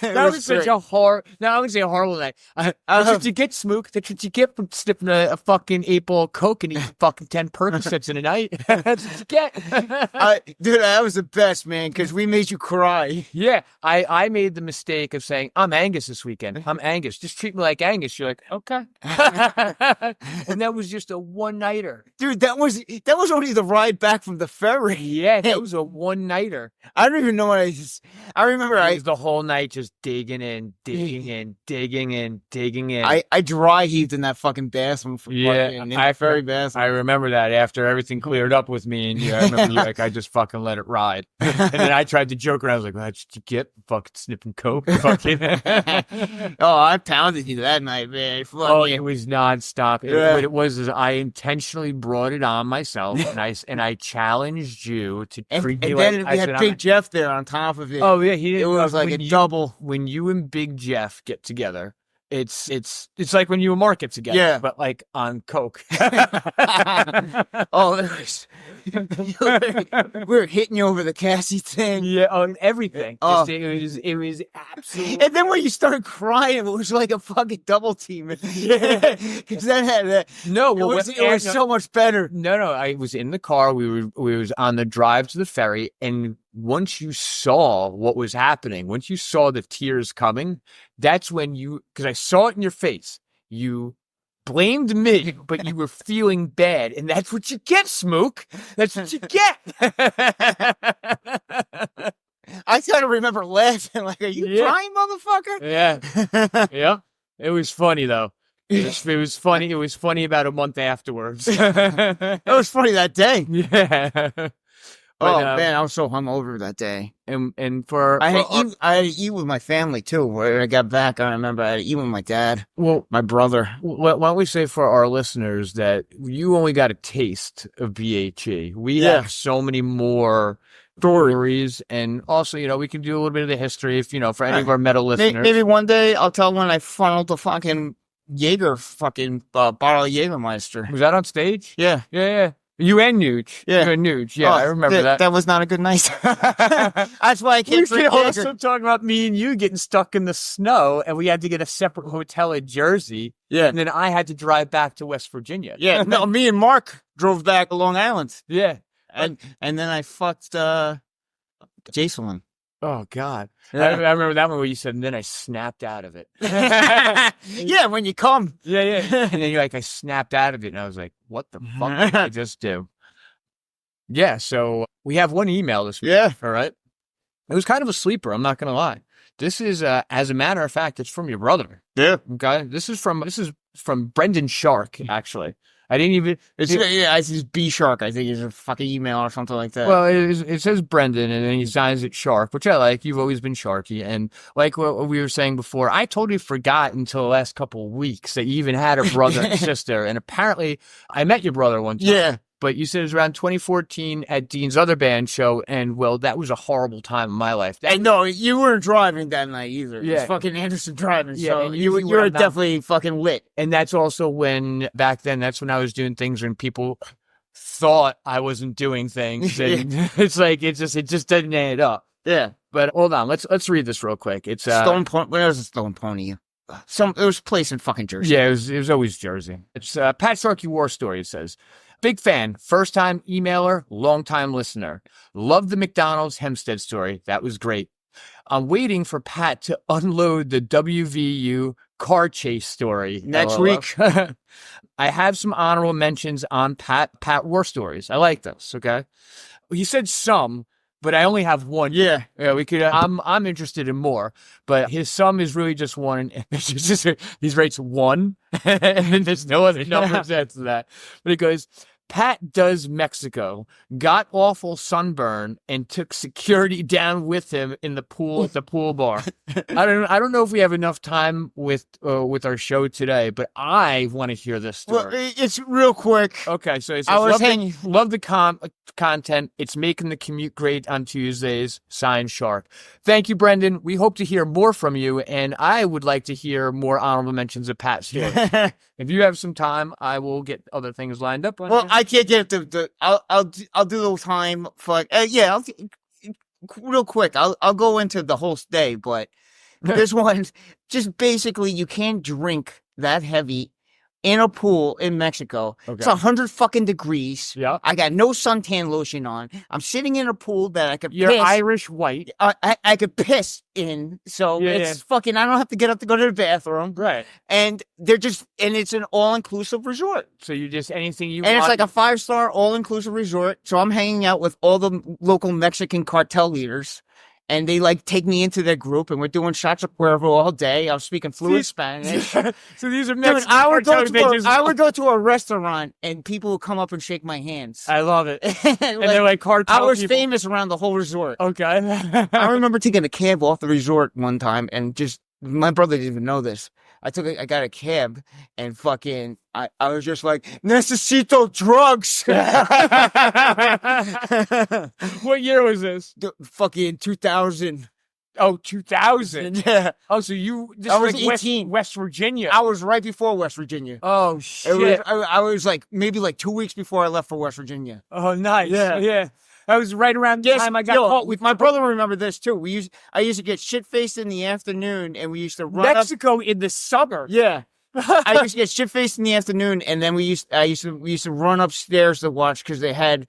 That was such a horrible... No, I would say a horrible night. That's what you get, Smook. That's what you get from sniffing a fucking 8-ball Coke and eating fucking 10 Percocets in a night. That's what you get. Dude, that was the best, man, because we made you cry. Yeah, I made the mistake of saying, I'm Angus this weekend. I'm Angus. Just treat me like Angus. You're like, okay. And that was just a one-nighter. Dude, that was only the ride back from the ferry. Yeah, that was a one-nighter. I don't even know what I remember. It was the whole night just digging in. I dry heaved in that fucking bathroom. Ferry bathroom. I remember that after everything cleared up with me, and I remember you like, I just fucking let it ride. And then I tried to joke around. I was like, well, how'd you get fucking sniffing Coke? Fucking. Oh, I pounded you that night, man. It was nonstop. What it was is I intentionally brought it on myself, and I challenged you to treat me like... And then we had Big Jeff there on top of it. Oh, yeah. It was like a double. When you and Big Jeff get together, it's like when you and Mark get together. Yeah. But like on Coke. Oh, we were hitting you over the Cassie thing. Yeah, on everything. Oh. It was absolutely... And then when you started crying, it was like a fucking double team. Yeah. Because that had that. No, well, it was so much better. No, I was in the car. We was on the drive to the ferry, and once you saw what was happening, once you saw the tears coming, that's when because I saw it in your face, you blamed me, but you were feeling bad, and that's what you get, Smook. That's what you get. I kind of remember laughing, like, are you crying, motherfucker? Yeah. Yeah. It was funny, though. It was funny. It was funny about a month afterwards. It was funny that day. Yeah. Oh man, I was so hungover that day. And for I had to eat with my family too. When I got back, I remember I had to eat with my dad. Well, my brother. why don't we say for our listeners that you only got a taste of BHE. We have so many more stories, and also, we can do a little bit of the history if, for any of our metal listeners. Maybe one day I'll tell when I funneled the fucking Jaeger bottle of Jägermeister. Was that on stage? Yeah. Yeah. You and Nuge. Yeah. You and Nuge. Yeah, I remember that. That was not a good night. That's why I can't drink We Jaeger. also talking about me and you getting stuck in the snow, and we had to get a separate hotel in Jersey. Yeah. And then I had to drive back to West Virginia. Yeah. No, me and Mark drove back to Long Island. Yeah. And then I fucked Jason. Oh, God. Yeah. I remember that one where you said, and then I snapped out of it. Yeah, when you come. Yeah. And then you're like, I snapped out of it. And I was like, what the fuck did I just do? Yeah, so we have one email this week. Yeah. All right. It was kind of a sleeper, I'm not going to lie. This is, as a matter of fact, it's from your brother. Yeah. Okay. This is from Brendan Shark, actually. I didn't even. It's B Shark. I think is a fucking email or something like that. Well, it says Brendan, and then he signs it Shark, which I like. You've always been Sharky, and like what we were saying before, I totally forgot until the last couple of weeks that you even had a brother and sister, and apparently I met your brother one time. Yeah. But you said it was around 2014 at Dean's other band show, and well, that was a horrible time in my life. No, you weren't driving that night either. Yeah. It's fucking Anderson driving. Yeah, So and you were definitely fucking lit. And that's also when, back then, that's when I was doing things when people thought I wasn't doing things. And it's like, it just didn't add up. Yeah. But hold on, let's read this real quick. It's Stone Pony. Where was the Stone Pony? It was a place in fucking Jersey. Yeah, it was always Jersey. It's Pat Charky War Story. It says, big fan, first time emailer, long time listener. Love the McDonald's Hempstead story. That was great. I'm waiting for Pat to unload the WVU car chase story next week. I have some honorable mentions on Pat War Stories. I like this. Okay, he said some, but I only have one. Yeah, we could. I'm interested in more, but his sum is really just one. He rates one, and there's no other numbers after that. But it goes, Pat does Mexico, got awful sunburn, and took security down with him in the pool at the pool bar. I don't know if we have enough time with our show today, but I want to hear this story. Well, it's real quick. Okay, so it says, love the content. It's making the commute great on Tuesdays. Signed, Shark. Thank you, Brendan. We hope to hear more from you, and I would like to hear more honorable mentions of Pat's story. If you have some time, I will get other things lined up. Well, I can't get the. I'll do the time for real quick. I'll go into the whole day, but this one just basically you can't drink that heavy in a pool in Mexico. Okay. It's 100 fucking degrees. Yeah. I got no suntan lotion on. I'm sitting in a pool that I could You're piss. Irish white. I could piss in. So it's fucking, I don't have to get up to go to the bathroom. Right. And it's an all-inclusive resort. So you just, anything you want. And it's like a 5-star all-inclusive resort. So I'm hanging out with all the local Mexican cartel leaders. And they take me into their group, and we're doing shots of Cuervo all day. I'm speaking fluent Spanish. So these are Mexican. Dude, I would go to a restaurant, and people would come up and shake my hands. I love it. And they're like cartel. I was famous around the whole resort. Okay. I remember taking a cab off the resort one time, and my brother didn't even know this. I got a cab, and fucking, I was just like, necesito drugs. What year was this? Fucking 2000. Oh, 2000. Yeah. Oh, so I was 18. West Virginia. I was right before West Virginia. Oh, shit. I was maybe 2 weeks before I left for West Virginia. Oh, nice. Yeah. That was right around the time I got caught with my brother. Remember this too. I used to get shit-faced in the afternoon, and we used to run Mexico in the summer. Yeah. I used to get shit-faced in the afternoon, and then we used to run upstairs to watch because they had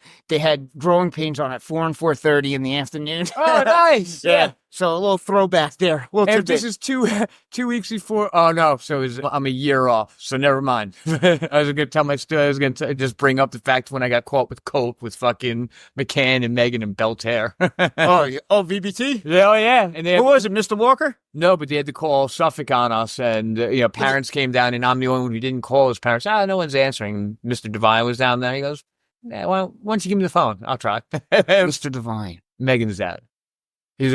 growing pains on at 4 and 4:30 in the afternoon. Oh, nice. Yeah. So a little throwback there. And this is two weeks before. Oh no! So I'm a year off. So never mind. I was gonna tell my story. I was gonna just bring up the fact when I got caught with coke with fucking McCann and Megan and Belterre. VBT. Yeah, oh yeah. And who was it, Mr. Walker? No, but they had to call Suffolk on us, and parents came down, and I'm the only one who didn't call his parents. No one's answering. Mr. Devine was down there. He goes, Yeah, well, why don't you give me the phone? I'll try. Mr. Divine. Megan's dad. He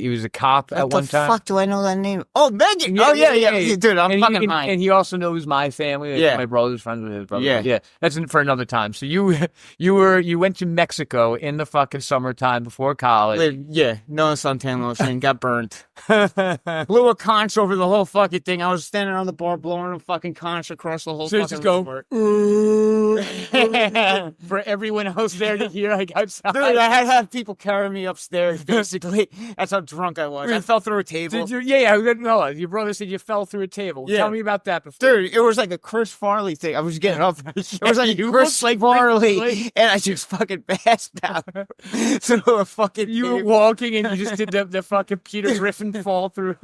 was a cop at one time. What the fuck do I know that name? Oh, Megan. Yeah. Dude, I'm fucking high. And he also knows my family. Like, Yeah. my brother's friends with his brother. Yeah. Yeah. That's for another time. So you went to Mexico in the fucking summertime before college. Yeah. No suntan lotion. Got burned. Blew a conch over the whole fucking thing. I was standing on the bar blowing a fucking conch across the whole fucking resort. For everyone else there to hear, like outside. Dude, I had to have people carry me upstairs, basically. That's how drunk I was. I fell through a table. Did you? Yeah, no. Your brother said you fell through a table. Yeah. Tell me about that before. Dude, it was like a Chris Farley thing. I was getting up. It was like Chris Farley, and I just fucking passed out through a fucking You were table. walking and you just did the fucking Peter Griffin fall through.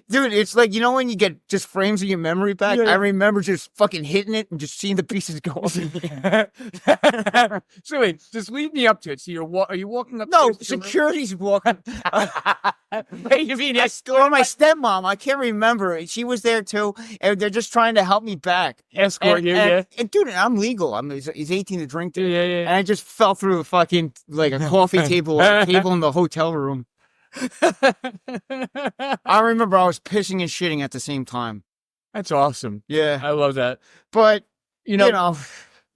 Dude, it's like, you know when you get just frames of your memory back? Yeah. I remember just fucking hitting it and just seeing the pieces go off. So wait, just lead me up to it. So are you walking up? No, security's walking. Wait, you mean Or my stepmom, I can't remember. She was there too, and they're just trying to help me back. escort you? Yeah. And dude, I'm legal. He's 18 to drink. Dude. Yeah. And I just fell through a fucking, like a coffee table in the hotel room. I remember I was pissing and shitting at the same time. That's awesome. Yeah. I love that. But, You know,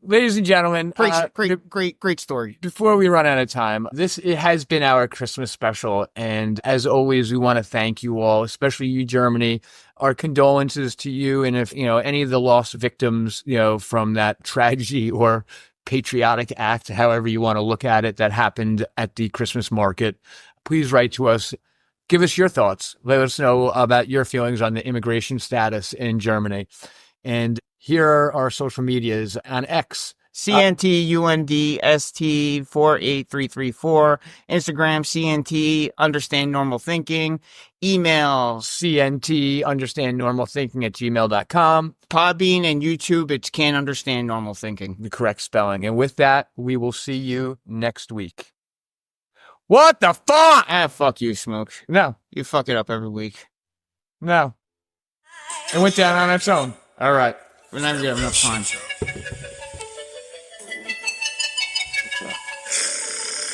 ladies and gentlemen, great story. before we run out of time, it has been our Christmas special. And as always, we want to thank you all, especially you, Germany. Our condolences to you. And if, any of the lost victims, from that tragedy or patriotic act, however you want to look at it, that happened at the Christmas market, please write to us. Give us your thoughts. Let us know about your feelings on the immigration status in Germany. And here are our social medias on X. CNTUNDST48334. Instagram, CNT, understand normal thinking. Email, CNT, understandnormalthinking@gmail.com. Podbean and YouTube, it's can't understand normal thinking. The correct spelling. And with that, we will see you next week. What the fuck? Fuck you, Smoke. No. You fuck it up every week. No. It went down on its own. All right. We're not gonna have enough time.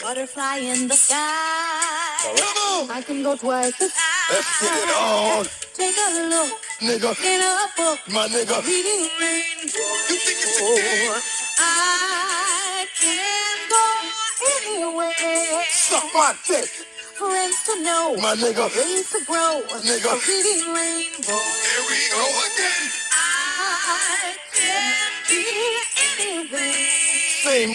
Butterfly in the sky. I can go twice the Let's get it on, Take a look nigga. in a book. My nigga. Reading rainbow. You think it's a game? I can go anywhere. Suck my dick, Friends to know. my nigga. Dreams to grow. Nigga. Reading rainbow. Here we go again. I can be anything. Same